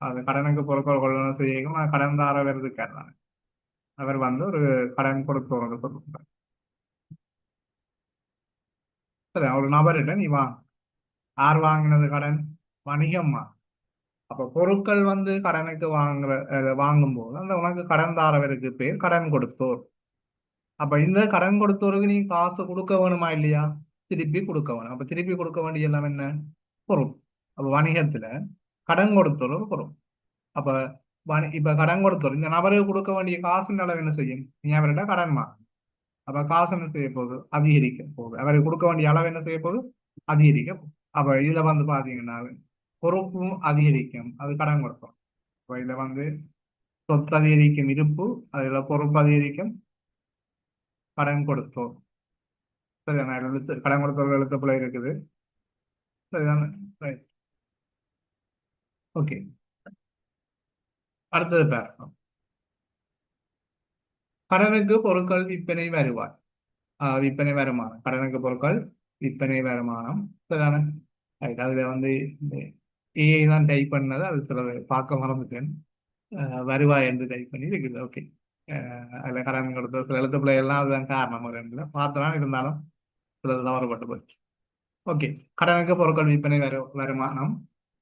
அது கடனுக்கு பொருட்கள் கொள்ளுணர்வு செய்யும் கடன் தாரவர் இருக்காரு. அவர் வந்து ஒரு கடன் கொடுத்தோர் சொல்றார். சரி, ஒரு நபர்கிட்ட நீ வா, யார் வாங்கினது கடன்? வணிகம்மா. அப்ப பொருட்கள் வந்து கடனுக்கு வாங்கும்போது அந்த உனக்கு கடன் தாரவருக்கு பேர் கடன் கொடுத்தோர். அப்ப இந்த கடன் கொடுத்தவருக்கு நீ காசு கொடுக்க வேணுமா இல்லையா? திருப்பி கொடுக்க வேணும். அப்ப திருப்பி கொடுக்க வேண்டிய எல்லாம் என்ன? பொருள். அப்ப வணிகத்துல கடன் கொடுத்தவர் ஒரு பொருள். அப்ப இப்ப கடன் கொடுத்தவர் இந்த நபருக்கு கொடுக்க வேண்டிய காசின் அளவு என்ன செய்யும்? நீ அவர்கிட்ட கடன்மா. அப்ப காசு என்ன செய்ய போகுது? அதிகரிக்க போகுது. அவருக்கு கொடுக்க வேண்டிய அளவு என்ன செய்ய போகுது? அதிகரிக்க போகுது. அப்ப இதுல வந்து பாத்தீங்கன்னா பொறுப்பும் அதிகரிக்கும், அது கடன் கொடுத்தோம். அப்ப இதுல வந்து சொத்து அதிகரிக்கும் இருப்பு, அதுல பொறுப்பு அதிகரிக்கும் கடன் கொடுத்தோம். சரிதானே? எழுத்து கடன் கொடுத்தவர்கள் எழுத்து பிழை இருக்குது. சரிதானே? ரைட். ஓகே. அடுத்தது பார்ப்போம். கடனுக்கு பொருட்கள் விற்பனை வருவாய். விற்பனை வருமானம். கடனுக்கு பொருட்கள் விற்பனை வருமானம். சரிதானே? ரைட். அதுல வந்து ஏஐ தான் டைப் பண்ணது, அது சிலது பார்க்க மறந்துட்டேன். வருவாய் என்று டைப் பண்ணி இருக்குது. ஓகே. அதுல கடன் கொடுத்த சில எழுத்து பிள்ளை எல்லாம் அதுதான் காரணம். ரெண்டுல பார்த்தலாம், இருந்தாலும் சிலது தவறுபட்டு போச்சு. ஓகே. கடனுக்கு பொருட்கள் விற்பனை வருமானம்.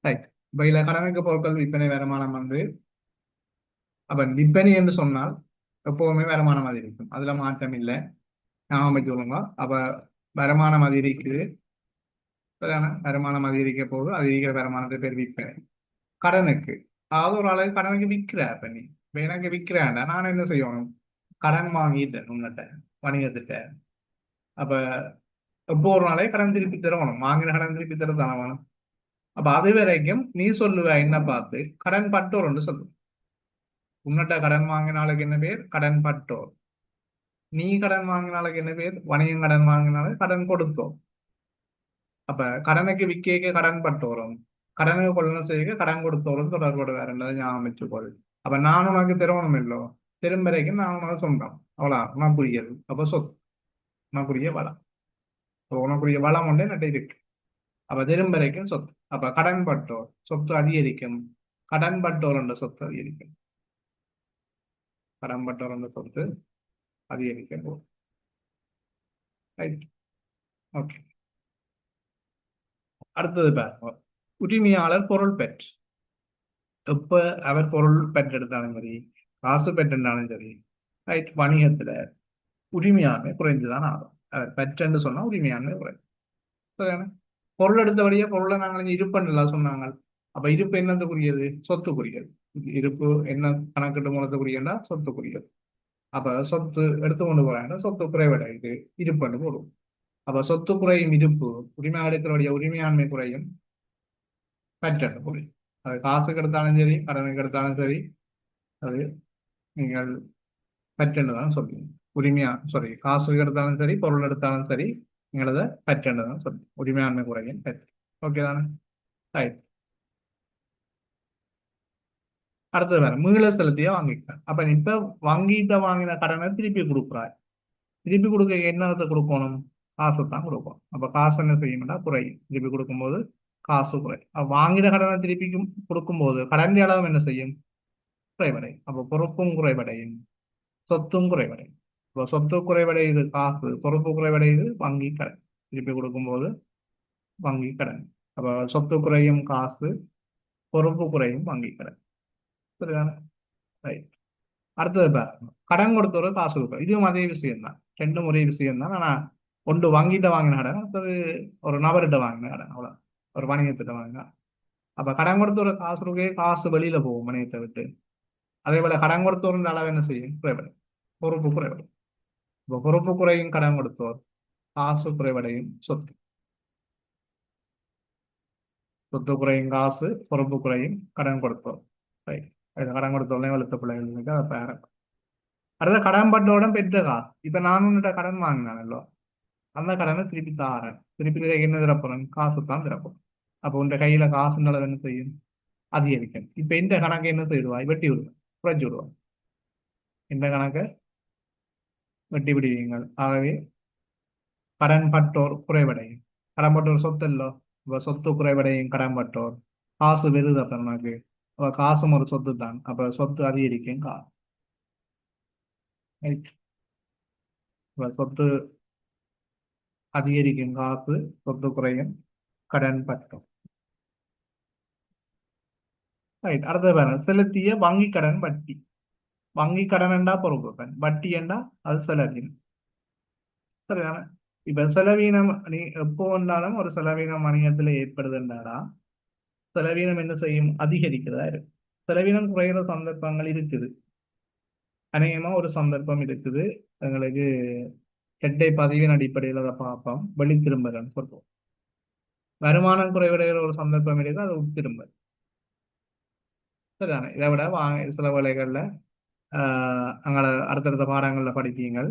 ரைட். இப்ப இதுல கடனுக்கு பொருட்கள் விற்பனை வருமானம் வந்து அப்ப விற்பனை என்று சொன்னால் எப்பவுமே வருமானம் அதிகரிக்கும், அதுல மாற்றம் இல்லை. ஞாபகம் வச்சுக்கோங்க. அப்ப வருமானம் அதிகரிக்குது. வருமானம் அதிகரிக்க போது அதிகரிக்கிற வருமானத்தை பேர் விற்பனை. கடனுக்கு, அதாவது ஒரு அளவு கடனுக்கு விற்கிற இப்ப நீ இப்ப எனக்கு விற்கிறேன்டா, நான் என்ன செய்யணும்? கடன் வாங்கிட்டேன் உன்னிட்ட, வணிகத்திட்ட. அப்ப எப்போ ஒரு நாளே கடன் திருப்பி தரணும், வாங்கின கடன் திருப்பி தர தானே வேணும். அப்ப அது வரைக்கும் நீ சொல்லுவ என்ன பார்த்து? கடன் பட்டோர் என்று சொல்லு. உன்னிட்ட கடன் வாங்கினாலுக்கு என்ன பேர்? கடன் பட்டோர். நீ கடன் வாங்கினாலுக்கு என்ன பேர்? வணிகம். கடன் வாங்கினாலே கடன் கொடுத்தோம். அப்ப கடனுக்கு விற்க கடன் பட்டோரும், கடனுக்கு கொள்ளணும் செய்ய கடன் கொடுத்தோரும் தொடர்படுவார் என்றதை ஞாபகம் வச்சுக்கொள். அப்ப நான் உனக்கு திருமணம் இல்லோ, திரும்பரைக்கும் நான் உனக்கு சொந்தம். அவ்வளோ உனக்குரியது. அப்ப சொத்து உனக்குரிய வளம். உனக்குரிய வளம் ஒன்றே நட்டை இருக்கு. அப்ப திரும்பரைக்கும் சொத்து. அப்ப கடன் பட்டோர் சொத்து அதிகரிக்கும், கடன் பட்டோர் என்ற சொத்து அதிகரிக்கும். கடன் பட்டோர் என்ற சொத்து அதிகரிக்க போகும். ரைட். ஓகே. அடுத்தது பாருங்க. உரிமையாளர் பொருள் பெற்று. எப்ப அவர் பொருள் பெற்றெடுத்தாலும் சரி, காசு பெற்றிருந்தாலும் சரி, ரைட், வணிகத்துல உரிமையாண்மை குறைந்துதான் ஆகும். அவர் பெற்றென்று சொன்னா உரிமையாண்மை குறையும். சரிதானே? பொருள் எடுத்தபடியே பொருளை நாங்கள் இருப்புன்னு சொன்னாங்க. அப்ப இருப்பு என்னத்துக்குரியது? சொத்துக்குரியது. இருப்பு என்ன கணக்கிட்டு மூலத்துக்குரியன்னா சொத்துக்குரியது. அப்ப சொத்து எடுத்து கொண்டு போறாங்கன்னா சொத்து குறைவடையுது, இருப்புன்னு போடுவோம். அப்ப சொத்து குறையும் இருப்பு, உரிமை எடுக்கிறவடைய உரிமையாண்மை குறையும், பெற்றென்று குறையும். அது காசுக்கு எடுத்தாலும் சரி, கடனுக்கு எடுத்தாலும் சரி, அது நீங்கள் பெற்றென்று தான் சொல்லுவீங்க. உரிமையா சாரி, காசு எடுத்தாலும் சரி, பொருள் எடுத்தாலும் சரி, நீங்கள் அதை பெற்றென்று தான் சொல்லுவீங்க. உரிமையாண்மை குறையும் பெற்று. ஓகே தானே? ரைட். அடுத்தது வேற, மீள செலுத்தியா வாங்கிக்கிறேன். அப்ப இப்ப வங்கிட்ட வாங்கின கடனை திருப்பி கொடுக்குறாய். திருப்பி கொடுக்க என்னத்தை கொடுக்கணும்? காசு தான் கொடுக்கணும். அப்ப காசு என்ன செய்யும்னா குறையும். திருப்பி கொடுக்கும்போது காசு குறையும். வாங்கின கடனை திருப்பி கொடுக்கும்போது கடன் அளவு என்ன செய்யும்? குறைவடையும். அப்ப பொறுப்பும் குறைவடையும், சொத்தும் குறைவடையும். இப்போ சொத்து குறைவடையுது காசு, பொறுப்பு குறைவடையுது வங்கி கடன். திருப்பி கொடுக்கும்போது வங்கி கடன். அப்ப சொத்து குறையும் காசு, பொறுப்பு குறையும் வங்கி கடன். சரிதானே? ரைட். அடுத்தது பாருங்க, கடன் கொடுத்தவரு காசு கொடுக்குறோம். இதுவும் அதே விஷயம் தான், ரெண்டும் ஒரே விஷயம் தான். ஆனா ஒன்று வங்கிட்ட வாங்கின கடன், அடுத்தது ஒரு நபர்கிட்ட வாங்கின கடன். அவ்வளோ, ஒரு வணிகத்திட்ட வாங்கினா. அப்ப கடன் கொடுத்தவரு காசு கொடுக்க காசு வெளியில போகும் வணிகத்தை விட்டு. அதே போல கடன் கொடுத்தவரு அளவு என்ன செய்யும்? குறைவடையும், பொறுப்பு குறைவடையும். இப்போ பொறுப்பு குறையும் கடன் கொடுத்தோர், காசு குறைவடையும் சொத்து. சொத்து குறையும் காசு, பொறுப்பு குறையும் கடன் கொடுத்தோர். ரைட். கடன் கொடுத்தோடனே வெளுத்த பிள்ளைகளுக்கு அதை பேர. அடுத்த கடன் பட்டோட பெற்ற காசு. இப்ப நான் உன்னிட்ட கடன் வாங்கினானല്ലോ, அந்த கடனை திருப்பி தாரேன். திருப்பி என்ன திறப்புறேன்? காசு தான் திறப்போம். அப்போ உன் கையில காசுன்றதை என்ன செய்யும்? அதிகரிக்கும். இப்ப இந்த கணக்கை என்ன செய்வாய்? வெட்டி விடுவேன், குறைச்சி விடுவான். இந்த கணக்கை வெட்டி விடுவீங்கள். ஆகவே கடன் பட்டோர் குறைவடையும். கடன் பட்டோர் சொத்து இல்லோ, இப்ப சொத்து குறைவடையும் கடன் பட்டோர். காசு வெறுது அப்ப உனக்கு. அப்ப காசும் ஒரு சொத்து தான். அப்ப சொத்து அதிகரிக்கும், காசு. ரைட். சொத்து அதிகரிக்கும் காசு, சொத்து குறையும் கடன் பற்றம். ரைட். அடுத்தது பாருங்க, செலுத்திய வங்கி கடன் வட்டி. வங்கி கடன் என்றா பொறுப்பு, வட்டி என்றா அது செலவீனம். சரிதானே? இப்ப செலவீனம் நீ எப்போ வந்தாலும் ஒரு செலவீனம் வணிகத்துல ஏற்படுதுன்றாடா, செலவீனம் என்ன செய்யும்? அதிகரிக்கிறதா இருக்கு. செலவீனம் குறைகிற சந்தர்ப்பங்கள் இருக்குது. அநேகமா ஒரு சந்தர்ப்பம் இருக்குது, எங்களுக்கு எட்டை பதிவின் அடிப்படையில் அதை பார்ப்போம். வெளித்திரும்புதல் சொல்றோம். வருமானம் குறைவடைகிற ஒரு சந்தர்ப்பம் இருக்குது, அது உட்திரும்பல். சரிதானே? இதை விட சில வேலைகள்ல அங்களை அடுத்தடுத்த பாடங்கள்ல படிப்பீங்கள்.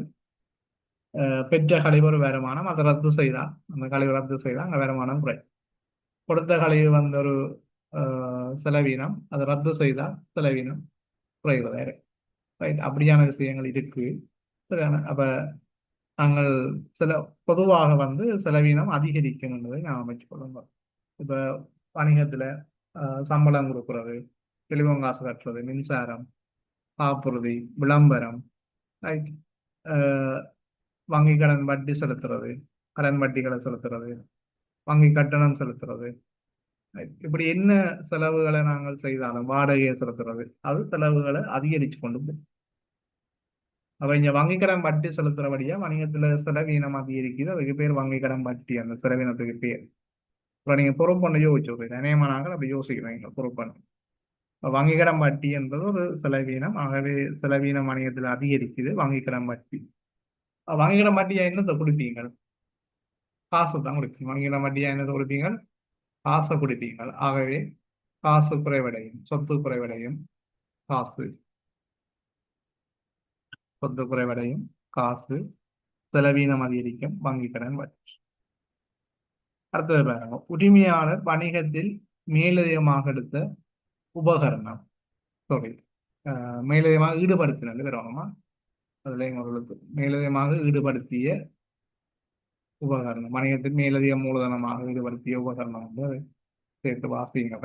பெற்ற கழிவு ஒரு வருமானம், அதை ரத்து செய்தா, அந்த கழிவு ரத்து செய்தா அங்க வருமானம் குறை. கொடுத்த கழிவு வந்து ஒரு செலவீனம், அதை ரத்து செய்தா செலவீனம் குறைவதா இருக்கு. ரைட். அப்படியான விஷயங்கள் இருக்கு. சரிதானே? அப்ப நாங்கள் சில பொதுவாக வந்து செலவீனம் அதிகரிக்கும் என்பதை நான் அமைச்சு கொள்ளுங்க. இப்ப வணிகத்துல சம்பளம் கொடுக்கறது, டெலிபோன் காசு கட்டுறது, மின்சாரம், காப்புறுதி, விளம்பரம், ரைட், வங்கி கடன் வட்டி செலுத்துறது, கடன் வட்டிகளை செலுத்துறது, வங்கி கட்டணம் செலுத்துறது, இப்படி என்ன செலவுகளை நாங்கள் செய்தாலும், வாடகையை செலுத்துறது, அது செலவுகளை அதிகரிச்சு கொண்டு போகும். அப்ப இங்க வங்கி கடன் வட்டி செலுத்துறபடியா வணிகத்துல செலவீனம் அதிகரிக்குது. அதுக்கு பேர் வங்கி கடன் வட்டி, அந்த செலவீனத்துக்கு பேர். இப்ப நீங்க பொறுப்பொண்ணு யோசிச்சு அநேகமானாங்க அப்படி யோசிக்கிறீங்க பொறுப்பொண்ணு. வங்கி கடன் வட்டி என்பது ஒரு செலவீனம். ஆகவே செலவீனம் வணிகத்தில் அதிகரிக்குது, வங்கி கடன் வட்டி. வங்கி கடன் வட்டியா என்னத்தை கொடுப்பீங்க? காசு தான் கொடுப்பீங்க. வங்கி கடன் வட்டியா என்னத்தை கொடுப்பீங்க? காசை கொடுப்பீங்க. ஆகவே காசு குறைவடையும், சொத்து குறைவடையும், காசு சொத்து குறைவடையும், காசு செலவீனம் அதிகரிக்கும், வங்கி கடன் வட்டி. அடுத்தது பாருங்க, உரிமையாளர் வணிகத்தில் மேலதிகமாக எடுத்த உபகரணம். சாரி, மேலதிகமாக ஈடுபடுத்தினது வரணுமா? அதுல எங்களுக்கு மேலதிகமாக ஈடுபடுத்திய உபகரணம், வணிகத்தில் மேலதிக மூலதனமாக ஈடுபடுத்திய உபகரணம் வந்து சேர்த்து வாசிங்க.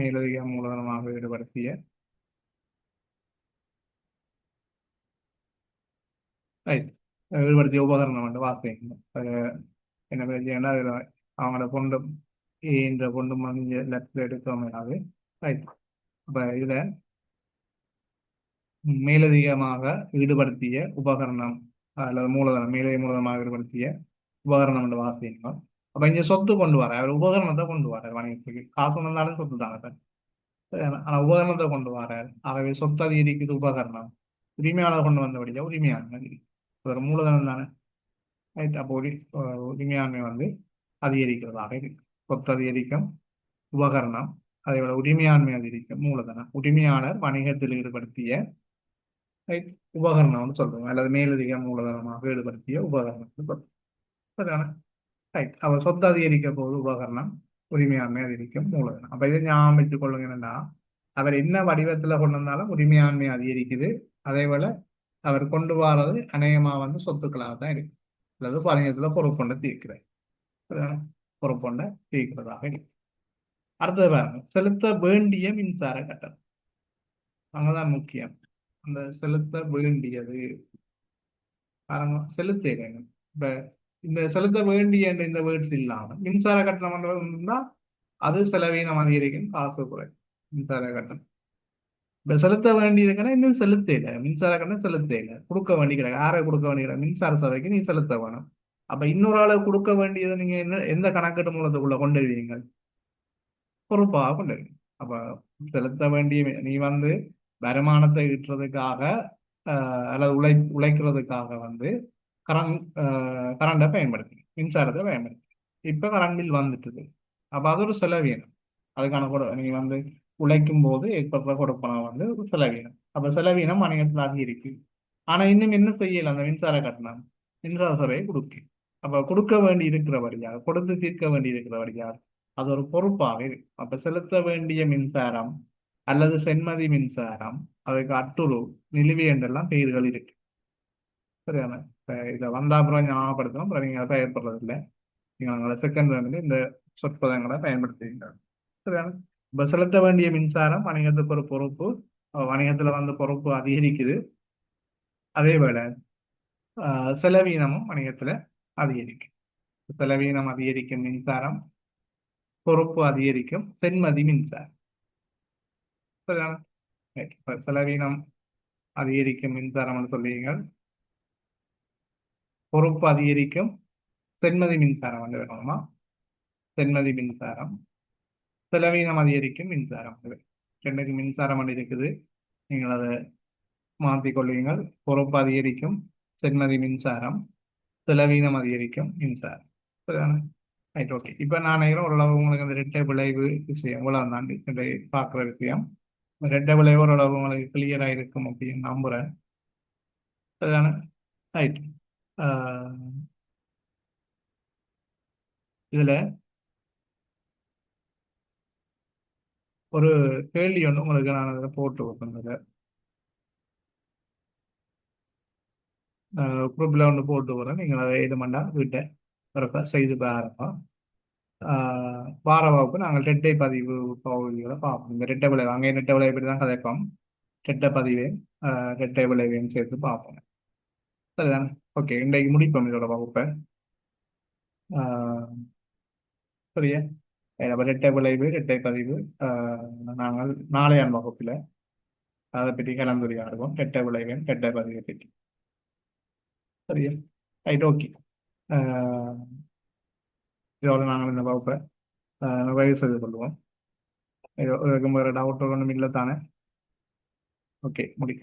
மேலதிக மூலதனமாக ஈடுபடுத்திய ஈடுபடுத்திய உபகரணம் வந்து வாசிங்க. என்ன பிரச்சனைனா அதுல அவங்களோட பொண்டு இந்த பொண்டு மஞ்ச லெஃப்ட்ல எடுத்தோம். ரைட். இப்ப இதுல மேலதிகமாக ஈடுபடுத்திய உபகரணம் அல்லது மூலதனம், மேலதிக மூலதனமாக ஈடுபடுத்திய உபகரணம் என்று வாசிக்கணும். அப்ப இங்க சொத்து கொண்டு வர அவர் உபகரணத்தை கொண்டு வர வணிகத்துக்கு காசு வந்தாலும் சொத்து தானே சார். ஆனா உபகரணத்தை கொண்டு வர, ஆகவே சொத்து அதிகரிக்குது உபகரணம். உரிமையாளர் கொண்டு வந்தபடியா உரிமையாண்மை ஒரு மூலதனம் தானே. ரைட். அப்போ உரிமையாண்மை வந்து அதிகரிக்கிறதாக இருக்கு. சொத்து அதிகரிக்கும் உபகரணம், அதே போல உரிமையாண்மை அதிகரிக்கும் மூலதனம். உரிமையாளர் வணிகத்தில் ஈடுபடுத்திய உபகரணம்னு சொல்றோம், அல்லது மேலதிக மூலதனமாக ஈடுபடுத்திய உபகரணம் சொல்றோம். சரிதானே? ரைட். அவர் சொத்து அதிகரிக்க போது உபகரணம், உரிமையாண்மை அதிகரிக்கும் மூலதனம். அப்ப இதை ஞாபகம் வச்சுக் கொள்ளுங்க. என்னன்னா அவர் என்ன வடிவத்துல கொண்டு வந்தாலும் உரிமையாண்மை அதிகரிக்குது. அதே போல அவர் கொண்டு வர்றது அநேகமா வந்து சொத்துக்களாக தான் இருக்கு, அல்லது வணிகத்துல பொறுப்பொண்ட தீர்க்கிறார். பொறுப்பொண்ட தீர்க்கிறதாக இருக்கு. அடுத்தது பாருங்க, செலுத்த வேண்டிய மின்சார கட்டணம். அங்கதான் முக்கியம். அந்த செலுத்த வேண்டியது பாருங்க, செலுத்த இப்ப இந்த செலுத்த வேண்டிய இந்த வேர்ட்ஸ் இல்லாம மின்சார கட்டணம் இருந்தா அது செலவீனம் அதிகரிக்கும், காசு குறை. மின்சார கட்டணம் இப்ப செலுத்த வேண்டி இருக்குன்னா இன்னும் செலுத்த இல்லை, மின்சார கட்டணம் செலுத்த இல்லை, கொடுக்க வேண்டிக்கிறாங்க. யாரை கொடுக்க வேண்டிய மின்சார சபைக்கு நீ செலுத்த வேணும். அப்ப இன்னொரு ஆளை கொடுக்க வேண்டியதை நீங்க என்ன எந்த கணக்கீட்டு மூலத்துக்குள்ள கொண்டு வருவீங்க? பொறுப்பாக கொண்டு வருவீங்க. அப்ப செலுத்த வேண்டிய நீ வந்து வருமானத்தை ஈட்டுறதுக்காக அல்லது உழைக்கிறதுக்காக வந்து கரண்டை பயன்படுத்தி மின்சாரத்தை பயன்படுத்தி இப்ப கரண்ட் பில் வந்துட்டுது. அப்ப அது ஒரு செலவீனம். அதுக்கான நீ வந்து உழைக்கும் போது ஏற்படுற கொடுப்பனம் வந்து ஒரு செலவீனம். அப்ப செலவீனம் வணிகத்தில் அதிகரிக்கு. ஆனா இன்னும் என்ன செய்யல, அந்த மின்சார கட்டணம் மின்சார சபையை கொடுக்கு. அப்ப கொடுக்க வேண்டி இருக்கிறபடியாக, கொடுத்து தீர்க்க வேண்டி இருக்கிறபடியாக அது ஒரு பொறுப்பாக இருக்கு. அப்ப செலுத்த வேண்டிய மின்சாரம் அல்லது சென்மதி மின்சாரம், அதுக்கு அட்டுரு, நிலுவை என்றெல்லாம் பெயர்கள் இருக்கு. சரியான இதை வந்த அப்புறம் ஞாபகப்படுத்தணும். அப்புறம் நீங்க அதை ஏற்படுறது இல்லை. நீங்க உங்களோட செகண்ட் வந்து இந்த சொற்பதங்களை பயன்படுத்துவீங்க. சரியான இப்ப செலுத்த வேண்டிய மின்சாரம் வணிகத்துக்கு ஒரு பொறுப்பு, வணிகத்துல வந்து பொறுப்பு அதிகரிக்குது. அதே வேளை செலவீனமும் வணிகத்துல அதிகரிக்கும். செலவீனம் அதிகரிக்கும் மின்சாரம், பொறுப்பு அதிகரிக்கும் சென்மதி மின்சாரம். சரிதானே? Right. இப்ப செலவீனம் அதிகரிக்கும் மின்சாரம் சொல்லுவீங்கள், பொறுப்பு அதிகரிக்கும் சென்மதி மின்சாரம் வந்து வேணுமா? சென்மதி மின்சாரம், செலவீனம் அதிகரிக்கும் மின்சாரம். ரெண்டுக்கு மின்சாரம் வந்து இருக்குது, நீங்கள் அதை மாற்றிக் கொள்வீங்கள். பொறுப்பு அதிகரிக்கும் சென்மதி மின்சாரம், செலவீனம் அதிகரிக்கும் மின்சாரம். சரிதானே? Right, okay. இப்போ நான் நினைக்கிறேன் ஓரளவு உங்களுக்கு அந்த ரெட்டை விளைவு விஷயம் இவ்வளவு தாண்டி பார்க்குற விஷயம். ரெட்டை விளைவு ஓரளவு உங்களுக்கு கிளியராக இருக்கும் அப்படின்னு நம்புறேன். சரிதானே? ரைட். இதுல ஒரு கேள்வி ஒன்று உங்களுக்கு நான் அதில் போட்டு வைப்பேன். குரூப்பில் ஒன்று போட்டு வரேன். நீங்கள் அதை இது பண்ணா வீட்டை பிறப்ப செய்து பாருங்க. வார வகுப்பு நாங்கள் ரெட்டை பதிவு பகுதிகளை பார்ப்போம். இந்த ரெட்டை விளைவு அங்கே ரெட்டை விளைவு பற்றி தான் கதைப்போம். ரெட்டை பதிவையும் ரெட்டை விளைவையும் சேர்த்து பார்ப்போம். சரிதானே? ஓகே, இன்றைக்கு முடிப்போம் இதோட வகுப்பை. ஆஹ் சரியா? அப்ப ரெட்டை விளைவு ரெட்டை பதிவு நாங்கள் நாளையான் வகுப்பில் அதை பற்றி கலந்துரையாடுவோம். ரெட்டை விளைவின் ரெட்டை பதிவை பற்றி. சரியா? Right, okay. இதோட நாங்கள் இந்த வகுப்பை நிறைவு செய்து கொள்வோம். இதுக்கு வேறு டவுட் ஒன்றும் இல்லை தானே? ஓகே, முடிக்க